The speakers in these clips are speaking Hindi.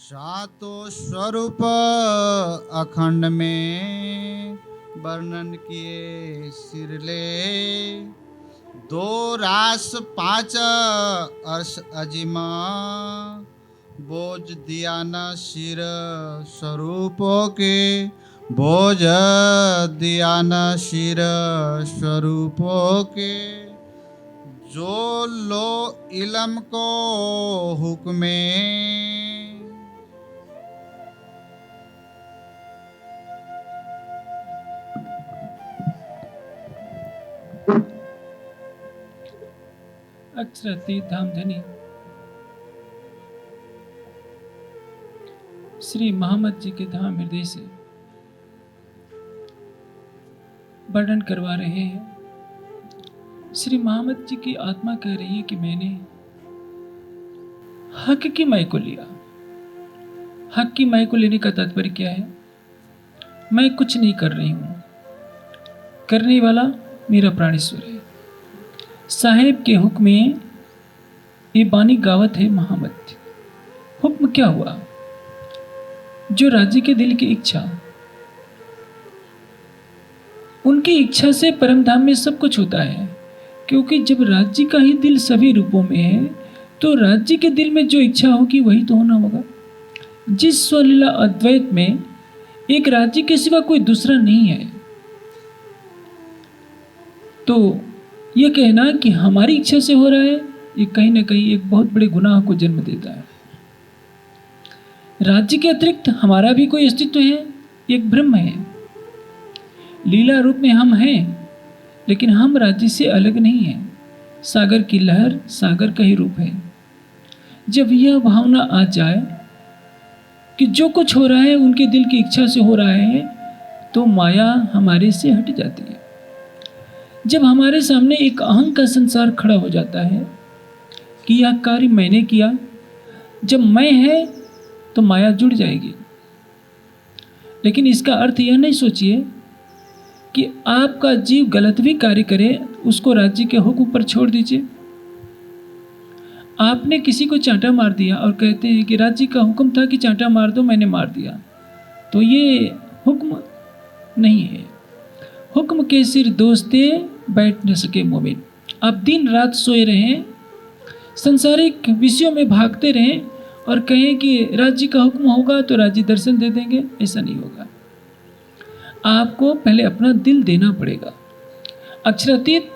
सातों स्वरूप अखंड में वर्णन किए सिरले, दो रास पांच अर्श अजिमा, बोझ दिया न सिर स्वरूपों के, बोझ दिया न सिर स्वरूपों के, जो लो इलम को हुक्मे। अक्षरातीत धामधनी श्री मोहम्मद जी के धाम हृदय से वर्णन करवा रहे हैं। श्री मोहम्मद जी की आत्मा कह रही है कि मैंने हक की मय को लिया। हक की मय को लेने का तात्पर्य क्या है? मैं कुछ नहीं कर रही हूं, करने वाला मेरा प्राणेश्वर है। साहेब के हुक्म में ये बानी गावत है मोहम्मद। हुक्म क्या हुआ? जो राज्य के दिल की इच्छा, उनकी इच्छा से परम धाम में सब कुछ होता है। क्योंकि जब राज्य का ही दिल सभी रूपों में है, तो राज्य के दिल में जो इच्छा होगी वही तो होना होगा। जिस स्वलीला अद्वैत में एक राज्य के सिवा कोई दूसरा नहीं है, तो यह कहना कि हमारी इच्छा से हो रहा है, ये कहीं ना कहीं एक बहुत बड़े गुनाह को जन्म देता है। राज्य के अतिरिक्त हमारा भी कोई अस्तित्व है, एक ब्रह्म है। लीला रूप में हम हैं, लेकिन हम राज्य से अलग नहीं हैं। सागर की लहर सागर का ही रूप है। जब यह भावना आ जाए कि जो कुछ हो रहा है उनके दिल की इच्छा से हो रहा है, तो माया हमारे से हट जाती है। जब हमारे सामने एक अहं का संसार खड़ा हो जाता है कि यह कार्य मैंने किया, जब मैं है तो माया जुड़ जाएगी। लेकिन इसका अर्थ यह नहीं सोचिए कि आपका जीव गलत भी कार्य करे, उसको राज्य के हुक्म पर छोड़ दीजिए। आपने किसी को चांटा मार दिया और कहते हैं कि राज्य का हुक्म था कि चांटा मार दो, मैंने मार दिया, तो ये हुक्म नहीं है। हुक्म के सिर दोस्ते बैठ न सके मोमिन। आप दिन रात सोए रहें, संसारिक विषयों में भागते रहें और कहें कि राज्य का हुक्म होगा तो राज्य दर्शन दे देंगे, ऐसा नहीं होगा। आपको पहले अपना दिल देना पड़ेगा। अक्षरातीत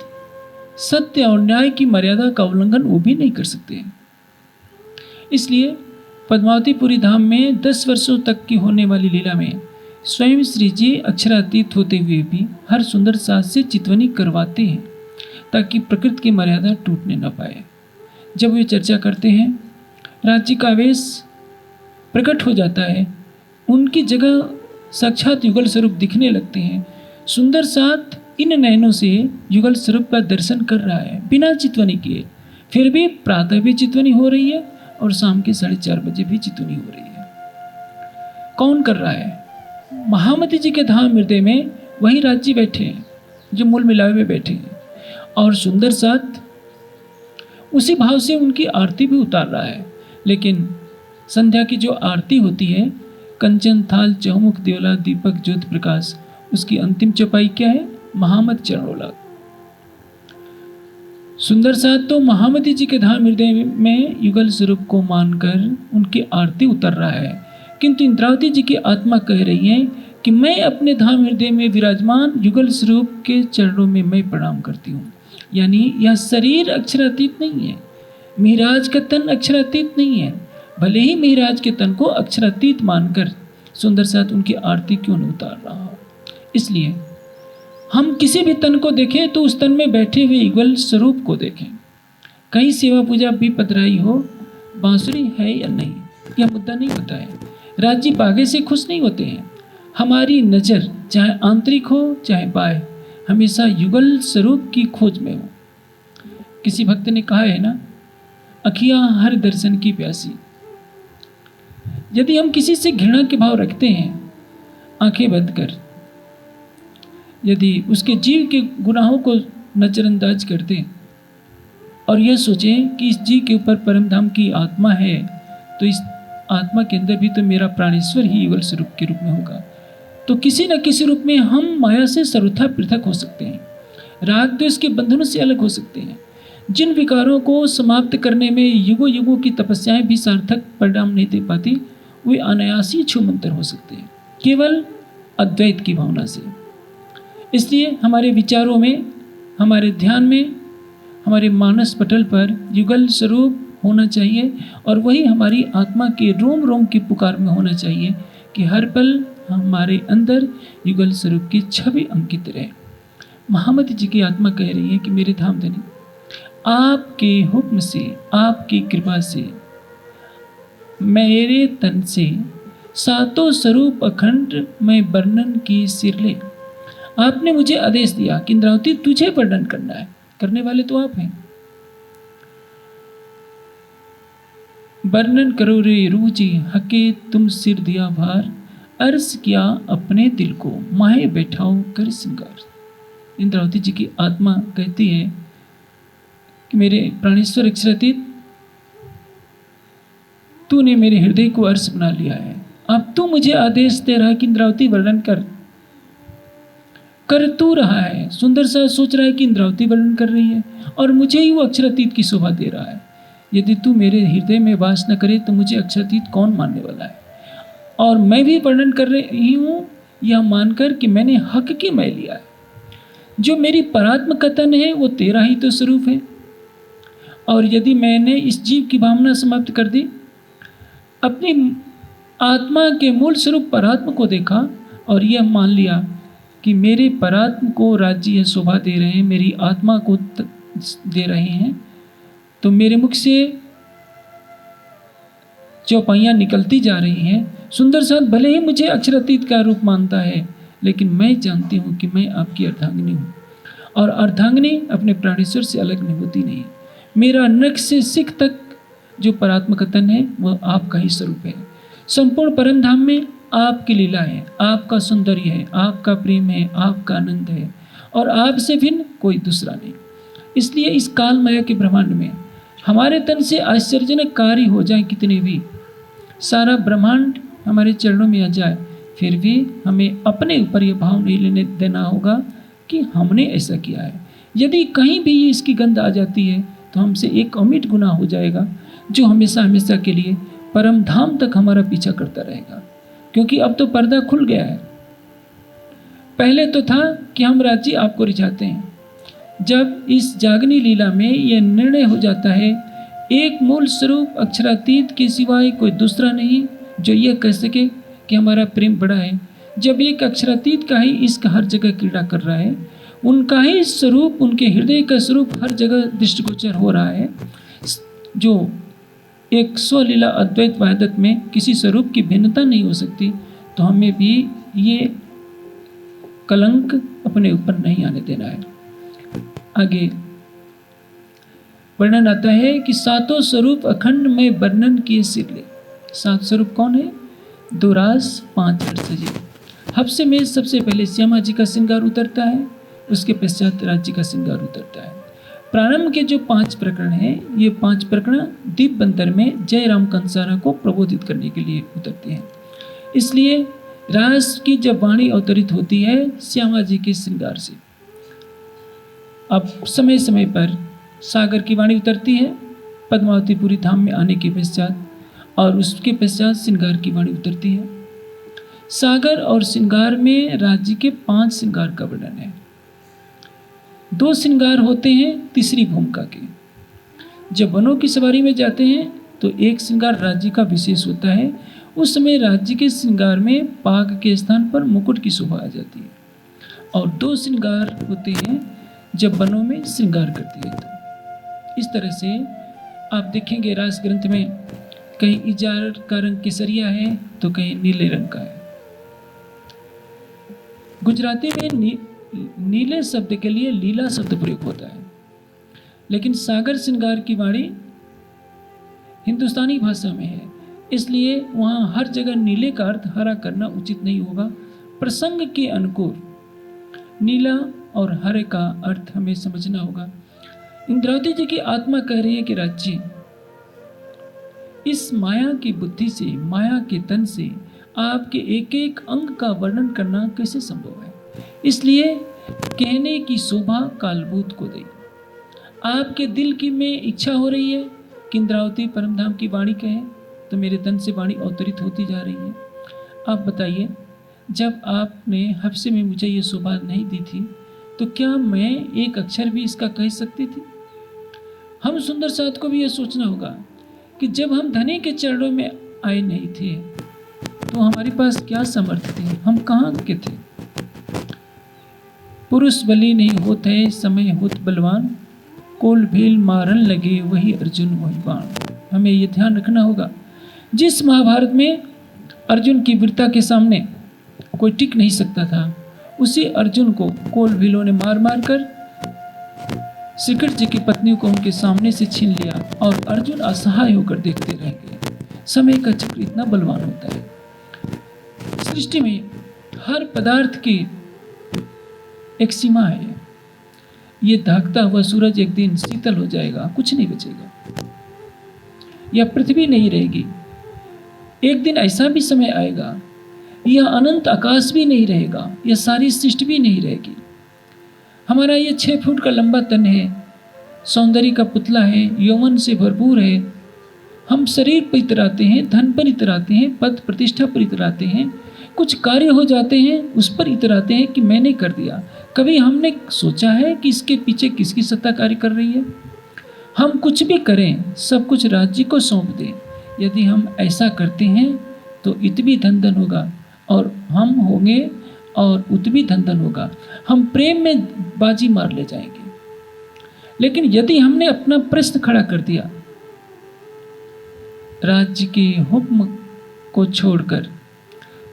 सत्य और न्याय की मर्यादा का उल्लंघन वो भी नहीं कर सकते। इसलिए पद्मावतीपुरी धाम में 10 वर्षों तक की होने वाली लीला में स्वयं श्री जी अक्षरातीत होते हुए भी हर सुंदर साज से चितवनी करवाते हैं, ताकि प्रकृति की मर्यादा टूटने न पाए। जब वे चर्चा करते हैं, राज्य का आवेश प्रकट हो जाता है, उनकी जगह साक्षात युगल स्वरूप दिखने लगते हैं। सुंदर साथ इन नयनों से युगल स्वरूप का दर्शन कर रहा है बिना चितवनी किए। फिर भी प्रातः भी चितवनी हो रही है और शाम के 4:30 बजे भी चितवनी हो रही है। कौन कर रहा है? महामती जी के धाम हृदय में वही राज्य बैठे हैं जो मूल मिलावे में बैठे हैं, और सुंदर साथ उसी भाव से उनकी आरती भी उतार रहा है। लेकिन संध्या की जो आरती होती है, कंचन थाल चौमुख देवला दीपक ज्योति प्रकाश, उसकी अंतिम चौपाई क्या है? महामत चरणोला। सुंदर साथ तो महामती जी के धाम हृदय में युगल स्वरूप को मानकर उनकी आरती उतर रहा है, किंतु इंद्रावती जी की आत्मा कह रही है कि मैं अपने धाम हृदय में विराजमान युगल स्वरूप के चरणों में मैं प्रणाम करती हूँ। यानी यह शरीर अक्षरातीत नहीं है, मिहिराज का तन अक्षरातीत नहीं है। भले ही मिहिराज के तन को अक्षरातीत मानकर सुंदर साथ उनकी आरती क्यों नहीं उतार रहा हो। इसलिए हम किसी भी तन को देखें तो उस तन में बैठे हुए युगल स्वरूप को देखें। कहीं सेवा पूजा भी पधराई हो, बांसुरी है या नहीं, यह मुद्दा नहीं होता है। राज्य बागे से खुश नहीं होते हैं। हमारी नज़र चाहे आंतरिक हो चाहे बाह्य, हमेशा युगल स्वरूप की खोज में हो। किसी भक्त ने कहा है ना, अखियां हर दर्शन की प्यासी। यदि हम किसी से घृणा के भाव रखते हैं, आंखें बंद कर यदि उसके जीव के गुनाहों को नजरअंदाज कर दें और यह सोचें कि इस जीव के ऊपर परमधाम की आत्मा है, तो इस आत्मा के अंदर भी तो मेरा प्राणेश्वर ही युगल स्वरूप के रूप में होगा। तो किसी न किसी रूप में हम माया से सर्वथा पृथक हो सकते हैं, राग द्वेष के बंधनों से अलग हो सकते हैं। जिन विकारों को समाप्त करने में युगों युगों की तपस्याएं भी सार्थक परिणाम नहीं दे पाती, वे अनायासी छूमंतर हो सकते हैं केवल अद्वैत की भावना से। इसलिए हमारे विचारों में, हमारे ध्यान में, हमारे मानस पटल पर युगल स्वरूप होना चाहिए और वही हमारी आत्मा के रोम रोम की पुकार में होना चाहिए कि हर पल हमारे अंदर युगल स्वरूप की छवि अंकित रहे। महामती जी की आत्मा कह रही है कि मेरे धामधनी, आपके हुक्म से, आपकी कृपा से मेरे तन से सातों स्वरूप अखंड में वर्णन की सिरले। आपने मुझे आदेश दिया कि इंद्रावती तुझे वर्णन करना है, करने वाले तो आप हैं। वर्णन करो रे रूजी हके तुम सिर दिया भार, अर्ज किया अपने दिल को माहे बैठाओ कर श्रृंगार। इंद्रावती जी की आत्मा कहती है कि मेरे प्राणेश्वर अक्षरातीत, तूने मेरे हृदय को अर्श बना लिया है। अब तू मुझे आदेश दे रहा है कि इंद्रावती वर्णन कर तू रहा है। सुंदर सा सोच रहा है कि इंद्रावती वर्णन कर रही है और मुझे ही वो अक्षरातीत की शोभा दे रहा है। यदि तू मेरे हृदय में वास न करे तो मुझे अक्षरातीत कौन मानने वाला है। और मैं भी वर्णन कर रही हूँ यह मानकर कि मैंने हक की मैं लिया है। जो मेरी परात्म कथन है वो तेरा ही तो स्वरूप है। और यदि मैंने इस जीव की भावना समाप्त कर दी, अपनी आत्मा के मूल स्वरूप परात्म को देखा और यह मान लिया कि मेरे परात्म को राज्य या शोभा दे रहे हैं, मेरी आत्मा को दे रहे हैं, तो मेरे मुख से चौपाइयाँ निकलती जा रही हैं। सुंदर साथ भले ही मुझे अक्षरातीत का रूप मानता है, लेकिन मैं जानती हूँ कि मैं आपकी अर्धांगिनी हूँ और अर्धांगिनी अपने प्राणेश्वर से अलग नहीं होती नहीं। मेरा नख से सिख तक जो परात्म कथन है वह आपका ही स्वरूप है। संपूर्ण परम धाम में आपकी लीला है, आपका सौंदर्य है, आपका प्रेम है, आपका आनंद है और आपसे भिन्न कोई दूसरा नहीं। इसलिए इस काल माया के ब्रह्मांड में हमारे तन से आश्चर्यजनक कार्य हो जाए कितने भी, सारा ब्रह्मांड हमारे चरणों में आ जाए, फिर भी हमें अपने ऊपर यह भाव नहीं लेने देना होगा कि हमने ऐसा किया है। यदि कहीं भी इसकी गंध आ जाती है तो हमसे एक अमिट गुनाह हो जाएगा जो हमेशा हमेशा के लिए परम धाम तक हमारा पीछा करता रहेगा। क्योंकि अब तो पर्दा खुल गया है। पहले तो था कि हम राज्य आपको रिझाते हैं। जब इस जागनी लीला में यह निर्णय हो जाता है एक मूल स्वरूप अक्षरातीत के सिवाय कोई दूसरा नहीं जो यह कह सके कि हमारा प्रेम बड़ा है, जब एक अक्षरातीत का ही इसका हर जगह क्रीड़ा कर रहा है, उनका ही स्वरूप, उनके हृदय का स्वरूप हर जगह दृष्टिगोचर हो रहा है, जो एक स्वलीला अद्वैत वहदत में किसी स्वरूप की भिन्नता नहीं हो सकती, तो हमें भी ये कलंक अपने ऊपर नहीं आने देना है। आगे वर्णन आता है कि सातों स्वरूप अखंड में वर्णन किए सिरले। सात स्वरूप कौन है? दो रास 5 हर सजे। हफ्से में सबसे पहले श्यामा जी का श्रृंगार उतरता है, उसके पश्चात राज्य का श्रृंगार उतरता है। प्रारंभ के जो 5 प्रकरण हैं, ये 5 प्रकरण दीप बंदर में जय राम कंसारा को प्रबोधित करने के लिए उतरते हैं। इसलिए रास की जब वाणी अवतरित होती है श्यामा जी के श्रृंगार से, अब समय समय पर सागर की वाणी उतरती है पद्मावतीपुरी धाम में आने के पश्चात, और उसके पश्चात श्रृंगार की वाणी उतरती है। सागर और श्रृंगार में राज्य के 5 श्रृंगार का वर्णन है। 2 श्रृंगार होते हैं तीसरी भूमिका के। जब वनों की सवारी में जाते हैं तो एक श्रृंगार राज्य का विशेष होता है। उस समय राज्य के श्रृंगार में पाग के स्थान पर मुकुट की शोभा आ जाती है। और 2 श्रृंगार होते हैं जब वनों में श्रृंगार करती है। तो इस तरह से आप देखेंगे रास ग्रंथ में कहीं इजार का रंग केसरिया है तो कहीं नीले रंग का है। गुजराती में नीले शब्द के लिए लीला शब्द प्रयोग होता है, लेकिन सागर श्रृंगार की वाणी हिंदुस्तानी भाषा में है, इसलिए वहाँ हर जगह नीले का अर्थ हरा करना उचित नहीं होगा। प्रसंग के अनुकूल नीला और हरे का अर्थ हमें समझना होगा। इंद्रावती जी की आत्मा कह रही है कि राज्य, इस माया की बुद्धि से, माया के तन से आपके एक एक अंग का वर्णन करना कैसे संभव है। इसलिए कहने की शोभा कालभूत को दे। आपके दिल की में इच्छा हो रही है कि इंद्रावती परमधाम की वाणी कहे, तो मेरे तन से वाणी अवतरित होती जा रही है। आप बताइए, जब आपने हफ्से में मुझे ये शोभा नहीं दी थी, तो क्या मैं एक अक्षर भी इसका कह सकती थी? हम सुंदर साथ को भी यह सोचना होगा कि जब हम धनी के चरणों में आए नहीं थे, तो हमारे पास क्या सामर्थ्य थे, हम कहाँ के थे। पुरुष बली नहीं होते समय होत बलवान, कोल भील मारन लगे वही अर्जुन वही बाण। हमें ये ध्यान रखना होगा, जिस महाभारत में अर्जुन की वीरता के सामने कोई टिक नहीं सकता था, उसी अर्जुन को कोल भीलों ने मार मार कर श्री कृष्ण जी की पत्नी को उनके सामने से छीन लिया और अर्जुन असहाय होकर देखते रह गए। समय का चक्र इतना बलवान होता है। सृष्टि में हर पदार्थ की एक सीमा है। ये धाकता हुआ सूरज एक दिन शीतल हो जाएगा, कुछ नहीं बचेगा। यह पृथ्वी नहीं रहेगी। एक दिन ऐसा भी समय आएगा, यह अनंत आकाश भी नहीं रहेगा, यह सारी सृष्टि भी नहीं रहेगी। हमारा ये 6 फुट का लंबा तन है, सौंदर्य का पुतला है, यौवन से भरपूर है। हम शरीर पर इतराते हैं, धन पर इतराते हैं, पद प्रतिष्ठा पर इतराते हैं, कुछ कार्य हो जाते हैं उस पर इतराते हैं कि मैंने कर दिया। कभी हमने सोचा है कि इसके पीछे किसकी सत्ता कार्य कर रही है? हम कुछ भी करें, सब कुछ राज्य को सौंप दें। यदि हम ऐसा करते हैं तो इत भी धन धन होगा और हम होंगे और उत भी धन धन होगा। हम प्रेम में बाजी मार ले जाएंगे। लेकिन यदि हमने अपना प्रश्न खड़ा कर दिया, राज्य के हुक्म को छोड़कर,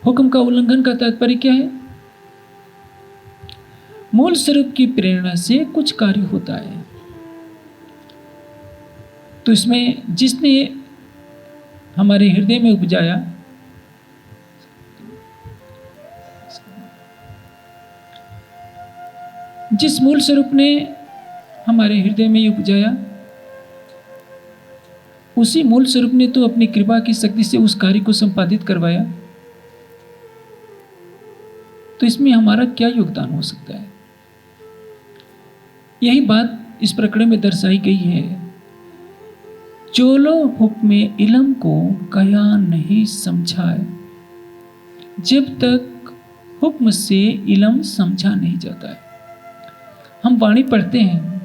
हुक्म का उल्लंघन का तात्पर्य क्या है? मूल स्वरूप की प्रेरणा से कुछ कार्य होता है। तो इसमें जिसने हमारे हृदय में उपजाया, जिस मूल स्वरूप ने हमारे हृदय में उपजाया, उसी मूल स्वरूप ने तो अपनी कृपा की शक्ति से उस कार्य को संपादित करवाया। तो इसमें हमारा क्या योगदान हो सकता है? यही बात इस प्रकरण में दर्शाई गई है। चोलो हुक्मे इलम को कया नहीं समझाए, जब तक हुक्म से इलम समझा नहीं जाता है। हम वाणी पढ़ते हैं,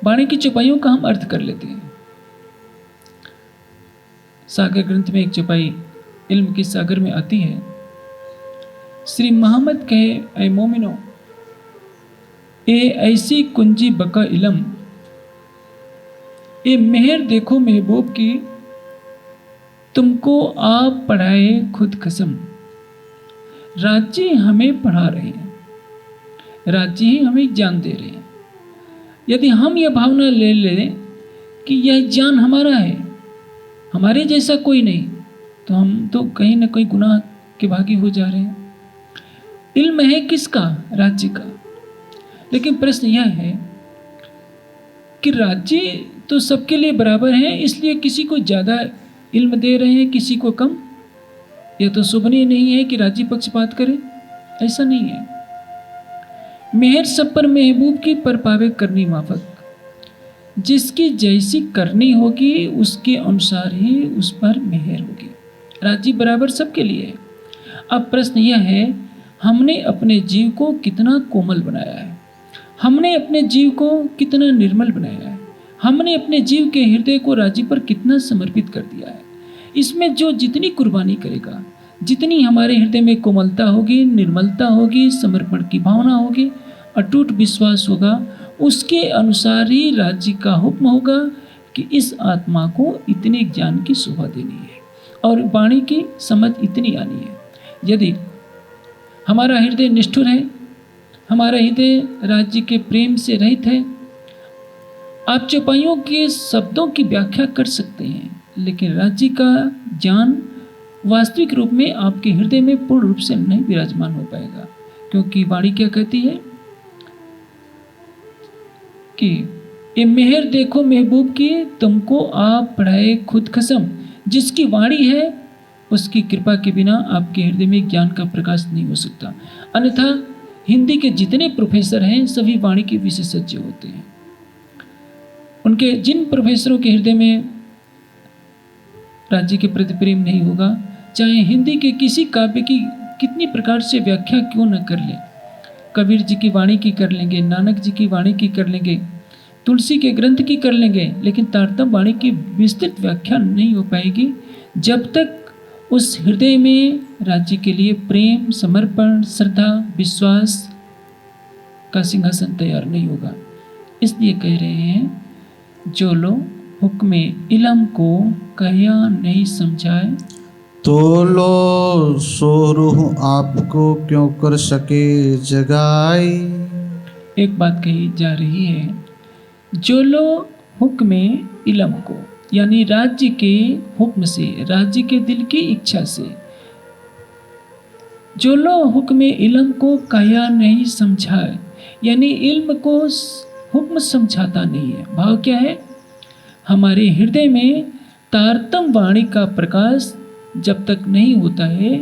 वाणी की चौपाइयों का हम अर्थ कर लेते हैं। सागर ग्रंथ में एक चौपाई इल्म के सागर में आती है, श्री मोहम्मद कहे ऐ मोमिनो, ए ऐसी कुंजी बका इलम, ए मेहर देखो महबूब की, तुमको आप पढ़ाए खुद कसम। राज्य हमें पढ़ा रहे हैं, राज्य ही हमें ज्ञान दे रहे हैं। यदि हम यह भावना ले लें कि यह ज्ञान हमारा है, हमारे जैसा कोई नहीं, तो हम तो कहीं ना कहीं गुनाह के भागी हो जा रहे हैं। इल्म है किसका? राज्य का। लेकिन प्रश्न यह है कि राज्य तो सबके लिए बराबर है, इसलिए किसी को ज़्यादा इल्म दे रहे हैं, किसी को कम। यह तो शोभनीय नहीं है कि राज्य पक्षपात करे, ऐसा नहीं है। मेहर सब पर महबूब की पर पावे करनी माफक, जिसकी जैसी करनी होगी उसके अनुसार ही उस पर मेहर होगी। राज्य बराबर सबके लिए है। अब प्रश्न यह है, हमने अपने जीव को कितना कोमल बनाया है, हमने अपने जीव को कितना निर्मल बनाया है, हमने अपने जीव के हृदय को राज्य पर कितना समर्पित कर दिया है। इसमें जो जितनी कुर्बानी करेगा, जितनी हमारे हृदय में कोमलता होगी, निर्मलता होगी, समर्पण की भावना होगी, अटूट विश्वास होगा, उसके अनुसार ही राज्य का हुक्म होगा कि इस आत्मा को इतने ज्ञान की शोभा देनी है और वाणी की समझ इतनी आनी है। यदि हमारा हृदय निष्ठुर है, हमारा हृदय राज्य के प्रेम से रहित है, आप चौपाइयों के शब्दों की व्याख्या कर सकते हैं, लेकिन राज्य का ज्ञान वास्तविक रूप में आपके हृदय में पूर्ण रूप से नहीं विराजमान हो पाएगा। क्योंकि वाणी क्या कहती है कि ये मेहर देखो महबूब की, तुमको आप पढ़ाए खुद कसम। जिसकी वाणी है उसकी कृपा के बिना आपके हृदय में ज्ञान का प्रकाश नहीं हो सकता। अन्यथा हिंदी के जितने प्रोफेसर हैं सभी वाणी के विशेषज्ञ होते हैं। उनके जिन प्रोफेसरों के हृदय में राज्य के प्रति प्रेम नहीं होगा, चाहे हिंदी के किसी काव्य की कितनी प्रकार से व्याख्या क्यों न कर ले, कबीर जी की वाणी की कर लेंगे, नानक जी की वाणी की कर लेंगे, तुलसी के ग्रंथ की कर लेंगे, लेकिन तारतम वाणी की विस्तृत व्याख्या नहीं हो पाएगी जब तक उस हृदय में राज्य के लिए प्रेम, समर्पण, श्रद्धा, विश्वास का सिंहासन तैयार नहीं होगा। इसलिए कह रहे हैं, जो लोग हुक्म इलम को कहया नहीं समझाए, तो लो सो रूह आपको क्यों कर सके जगाई। एक बात कही जा रही है, जो लोग हुक्म इलम को यानी राज्य के हुक्म से, राज्य के दिल की इच्छा से, जो लोग हुक्म इलम को कहया नहीं समझाए, यानी इल्म को हुक्म समझाता नहीं है। भाव क्या है? हमारे हृदय में तारतम वाणी का प्रकाश जब तक नहीं होता है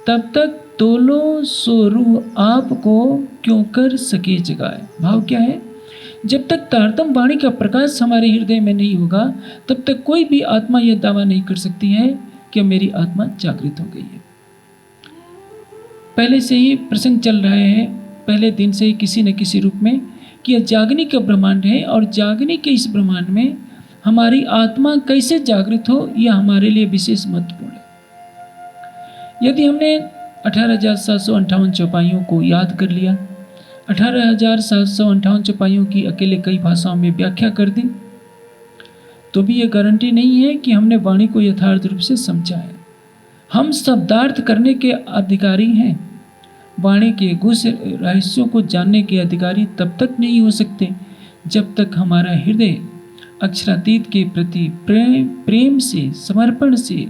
तब तक तोलो सो रूह आपको क्यों कर सके जगाए। भाव क्या है? जब तक तारतम वाणी का प्रकाश हमारे हृदय में नहीं होगा तब तक कोई भी आत्मा यह दावा नहीं कर सकती है कि मेरी आत्मा जागृत हो गई है। पहले से ही प्रसंग चल रहे हैं, पहले दिन से ही किसी न किसी रूप में, कि यह जागने का ब्रह्मांड है और जागने के इस ब्रह्मांड में हमारी आत्मा कैसे जागृत हो यह हमारे लिए विशेष महत्वपूर्ण है। यदि हमने 18,758 चौपाइयों को याद कर लिया, 18,758 चौपाइयों की अकेले कई भाषाओं में व्याख्या कर दी, तो भी यह गारंटी नहीं है कि हमने वाणी को यथार्थ रूप से समझा है। हम शब्दार्थ करने के अधिकारी हैं, वाणी के गुह्य रहस्यों को जानने के अधिकारी तब तक नहीं हो सकते जब तक हमारा हृदय अक्षरातीत के प्रति प्रेम से, समर्पण से,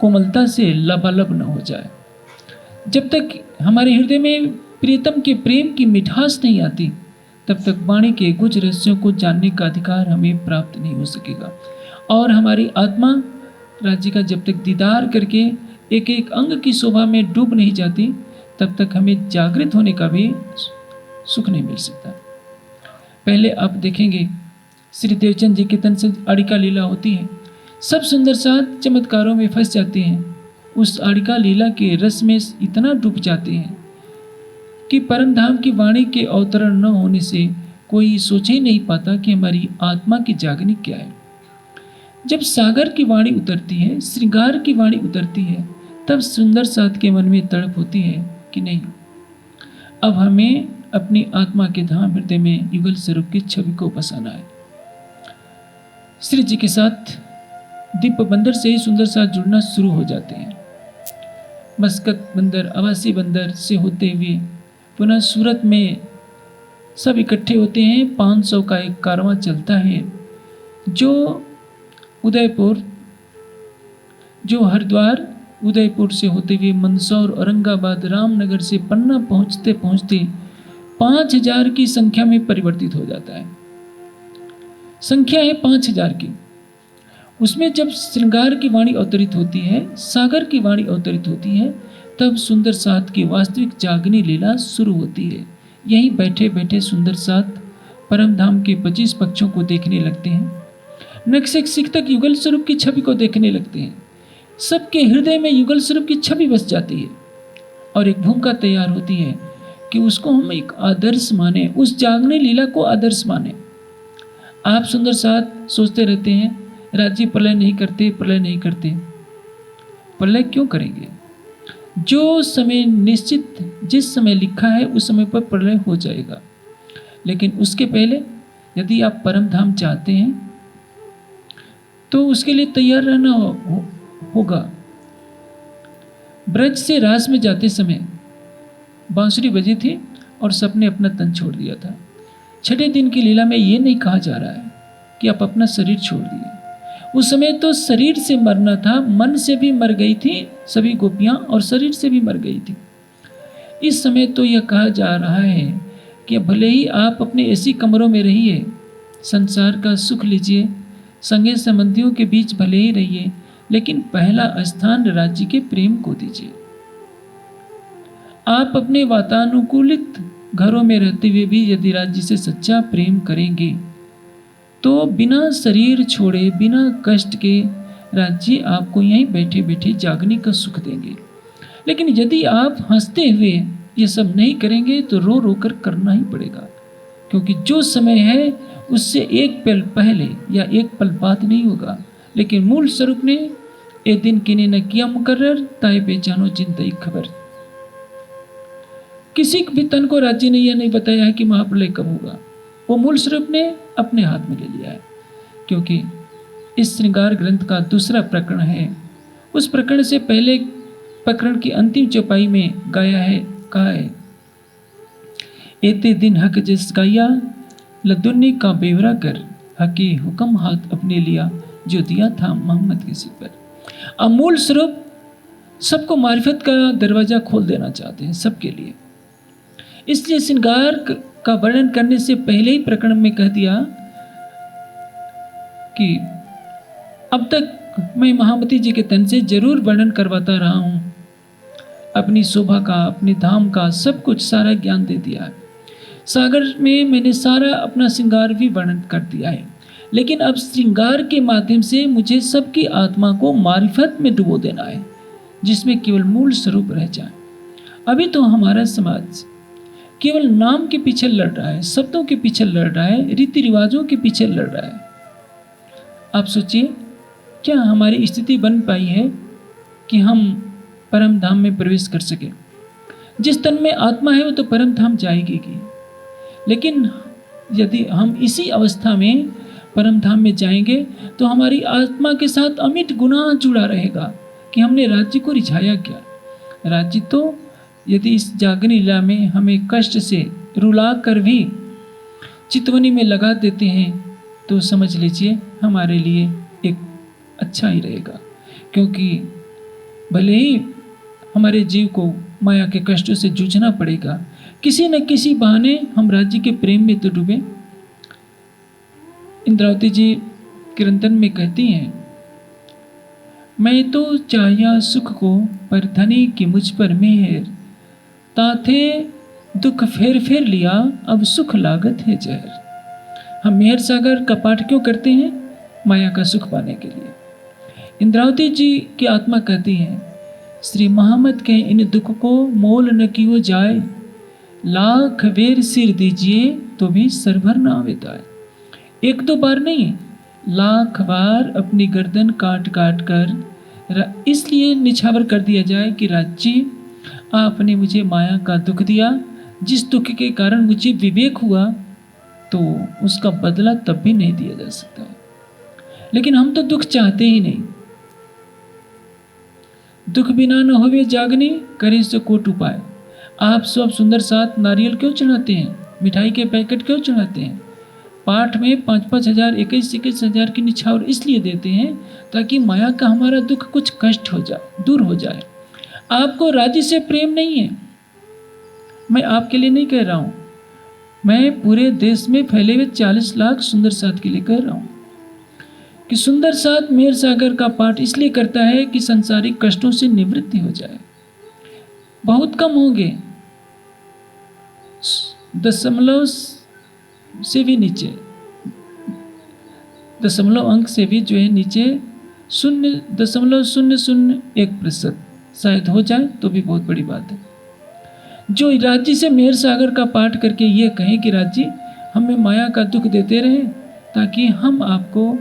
कोमलता से लबालब न हो जाए। जब तक हमारे हृदय में प्रियतम के प्रेम की मिठास नहीं आती तब तक वाणी के गुह्य रहस्यों को जानने का अधिकार हमें प्राप्त नहीं हो सकेगा। और हमारी आत्मा राज्य का जब तक दीदार करके एक एक अंग की शोभा में डूब नहीं जाती तब तक हमें जागृत होने का भी सुख नहीं मिल सकता। पहले आप देखेंगे श्री देवचंद जी के तन से आड़िका लीला होती है, सब सुंदर साथ चमत्कारों में फंस जाते हैं, उस आड़िका लीला के रस में इतना डूब जाते हैं कि परम धाम की वाणी के अवतरण न होने से कोई सोच ही नहीं पाता कि हमारी आत्मा की जागनी क्या है। जब सागर की वाणी उतरती है, श्रृंगार की वाणी उतरती है, तब सुंदर साथ के मन में तड़प होती है कि नहीं, अब हमें अपनी आत्मा के धाम हृदय में युगल स्वरूप की छवि को बसाना है। श्री जी के साथ दीप बंदर से ही सुंदर साथ जुड़ना शुरू हो जाते हैं। मस्कत बंदर, आवासी बंदर से होते हुए पुनः सूरत में सब इकट्ठे होते हैं। 500 का एक कारवां चलता है जो उदयपुर, जो हरिद्वार, उदयपुर से होते हुए मंदसौर, औरंगाबाद, रामनगर से पन्ना पहुंचते पहुंचते 5000 की संख्या में परिवर्तित हो जाता है। संख्या है 5000 की। उसमें जब श्रृंगार की वाणी अवतरित होती है, सागर की वाणी अवतरित होती है, तब सुंदर साथ की वास्तविक जागनी लीला शुरू होती है। यहीं बैठे बैठे सुंदर साथ परम धाम के 25 पक्षों को देखने लगते हैं, नक्शे सिख तक युगल स्वरूप की छवि को देखने लगते हैं। सबके हृदय में युगल स्वरूप की छवि बस जाती है और एक भूमिका तैयार होती है कि उसको हम एक आदर्श माने, उस जागने लीला को आदर्श माने। आप सुंदर साथ सोचते रहते हैं राज्य प्रलय नहीं करते, प्रलय नहीं करते। प्रलय क्यों करेंगे? जो समय निश्चित, जिस समय लिखा है उस समय पर प्रलय हो जाएगा। लेकिन उसके पहले यदि आप परम धाम चाहते हैं तो उसके लिए तैयार रहना होगा। ब्रज से रास में जाते समय बांसुरी बजी थी और सबने अपना तन छोड़ दिया था। 6ठे दिन की लीला में ये नहीं कहा जा रहा है कि आप अपना शरीर छोड़ दिए। उस समय तो शरीर से मरना था, मन से भी मर गई थी सभी गोपियां और शरीर से भी मर गई थी। इस समय तो यह कहा जा रहा है कि भले ही आप अपने ऐसी कमरों में रहिए, संसार का सुख लीजिए, संगे संबंधियों के बीच भले ही रहिए, लेकिन पहला स्थान राज्य के प्रेम को दीजिए। आप अपने वातानुकूलित घरों में रहते हुए भी यदि राज्य से सच्चा प्रेम करेंगे तो बिना शरीर छोड़े, बिना कष्ट के राज्य आपको यहीं बैठे बैठे जागने का सुख देंगे। लेकिन यदि आप हंसते हुए ये सब नहीं करेंगे तो रो रो कर करना ही पड़ेगा, क्योंकि जो समय है उससे एक पल पहले या एक पल बाद नहीं होगा। लेकिन मूल स्वरूप ने ए दिन किने न किया मुकर्रर, ताए पहचानो जिंदगी खबर। किसी भी तन को राज्य ने यह नहीं बताया है कि महाप्रलय कब होगा, वो मूल स्वरूप ने अपने हाथ में ले लिया है। क्योंकि इस श्रृंगार ग्रंथ का दूसरा प्रकरण है, उस प्रकरण से पहले प्रकरण की अंतिम चौपाई में गाया है, कहा है, एते दिन हक जिस गाया लदुन्नी का बेवरा कर, हके हुक्म हाथ अपने लिया जो दिया था मोहम्मद के सिर पर। अब मूल स्वरूप सबको मारिफत का दरवाजा खोल देना चाहते हैं सबके लिए। इसलिए श्रृंगार का वर्णन करने से पहले ही प्रकरण में कह दिया कि अब तक मैं महामती जी के तन से जरूर वर्णन करवाता रहा हूं, अपनी शोभा का, अपने धाम का, सब कुछ सारा ज्ञान दे दिया है। सागर में मैंने सारा अपना श्रृंगार भी वर्णन कर दिया है, लेकिन अब श्रृंगार के माध्यम से मुझे सबकी आत्मा को मारिफत में डुबो देना है, जिसमें केवल मूल स्वरूप रह जाए। अभी तो हमारा समाज केवल नाम के पीछे लड़ रहा है, शब्दों के पीछे लड़ रहा है, रीति रिवाजों के पीछे लड़ रहा है। आप सोचिए, क्या हमारी स्थिति बन पाई है कि हम परम धाम में प्रवेश कर सके? जिस तन में आत्मा है वो तो परम धाम जाएगी ही, लेकिन यदि हम इसी अवस्था में परम धाम में जाएंगे तो हमारी आत्मा के साथ अमिट गुनाह जुड़ा रहेगा कि हमने राज्य को रिझाया क्या। राज्य तो यदि इस जागनी लीला में हमें कष्ट से रुला कर भी चितवनी में लगा देते हैं तो समझ लीजिए हमारे लिए एक अच्छा ही रहेगा, क्योंकि भले ही हमारे जीव को माया के कष्टों से जूझना पड़ेगा, किसी न किसी बहाने हम राज्य के प्रेम में तो डूबे। इंद्रावती जी कीर्तन में कहती हैं, मैं तो चाहिया सुख को पर धनी की मुझ पर मेहर, ताथे दुख फेर फेर लिया अब सुख लागत है जहर। हम मेहर सागर का पाठ क्यों करते हैं? माया का सुख पाने के लिए। इंद्रावती जी की आत्मा कहती है, श्री मोहम्मद के इन दुख को मोल न कियो जाए, लाख बेर सिर दीजिए तो भी सरभर ना बिताए। एक दो बार नहीं, लाख बार अपनी गर्दन काट काट कर इसलिए निछावर कर दिया जाए कि राज्य आपने मुझे माया का दुख दिया, जिस दुख के कारण मुझे विवेक हुआ तो उसका बदला तब भी नहीं दिया जा सकता है। लेकिन हम तो दुख चाहते ही नहीं। दुख बिना न होवे जागने, करे सो कोट उपाय। आप सब सुंदर साथ नारियल क्यों चढ़ाते हैं? मिठाई के पैकेट क्यों चढ़ाते हैं? पाठ में 5-5 हजार 21-21 हजार की निछावर इसलिए देते हैं ताकि माया का हमारा दुख कुछ कष्ट हो जाए, दूर हो जाए। आपको राज्य से प्रेम नहीं है, मैं आपके लिए नहीं कह रहा हूं, मैं पूरे देश में फैले हुए 40 लाख सुंदर साथ के लिए कह रहा हूं कि सुंदर साथ मेहर सागर का पाठ इसलिए करता है कि संसारिक कष्टों से निवृत्ति हो जाए। बहुत कम होंगे, 0.0 से भी नीचे, 0.0 अंक से भी जो है नीचे 0.001% शायद हो जाए तो भी बहुत बड़ी बात है। जो राज्य से मेहर सागर का पाठ करके ये कहें कि राज्य हमें माया का दुख देते रहे ताकि हम आपको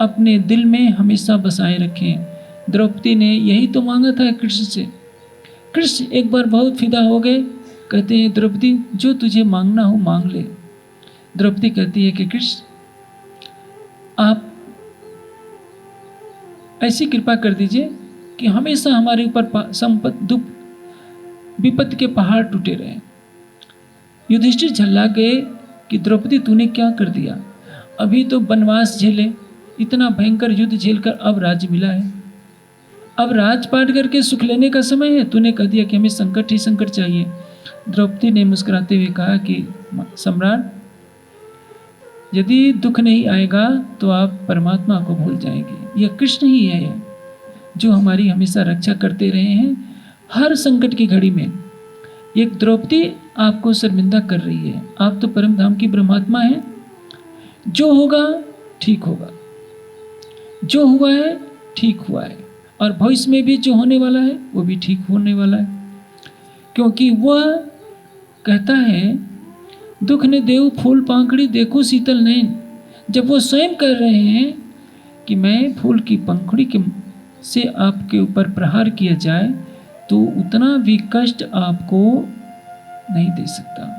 अपने दिल में हमेशा बसाए रखें। द्रौपदी ने यही तो मांगा था कृष्ण से। कृष्ण एक बार बहुत फिदा हो गए, कहते हैं द्रौपदी जो तुझे मांगना हो मांग ले। द्रौपदी कहती है कि कृष्ण आप ऐसी कृपा कर दीजिए कि हमेशा हमारे ऊपर संपत्ति दुख विपत्ति के पहाड़ टूटे रहे। युधिष्ठिर झल्ला गए कि द्रौपदी तूने क्या कर दिया, अभी तो वनवास झेले, इतना भयंकर युद्ध झेलकर अब राज्य मिला है, अब राजपाट करके सुख लेने का समय है, तूने कह दिया कि हमें संकट ही संकट चाहिए। द्रौपदी ने मुस्कुराते हुए कहा कि सम्राट, यदि दुख नहीं आएगा तो आप परमात्मा को भूल जाएंगे। यह कृष्ण ही है जो हमारी हमेशा रक्षा करते रहे हैं हर संकट की घड़ी में। एक द्रौपदी आपको शर्मिंदा कर रही है। आप तो परम धाम की ब्रह्मात्मा हैं। जो होगा ठीक होगा, जो हुआ है ठीक हुआ है, और भविष्य में भी जो होने वाला है वो भी ठीक होने वाला है। क्योंकि वह कहता है, दुख ने देव फूल पांखड़ी देखो शीतल नैन। जब वो स्वयं कह रहे हैं कि मैं फूल की पंखुड़ी के से आपके ऊपर प्रहार किया जाए तो उतना भी कष्ट आपको नहीं दे सकता।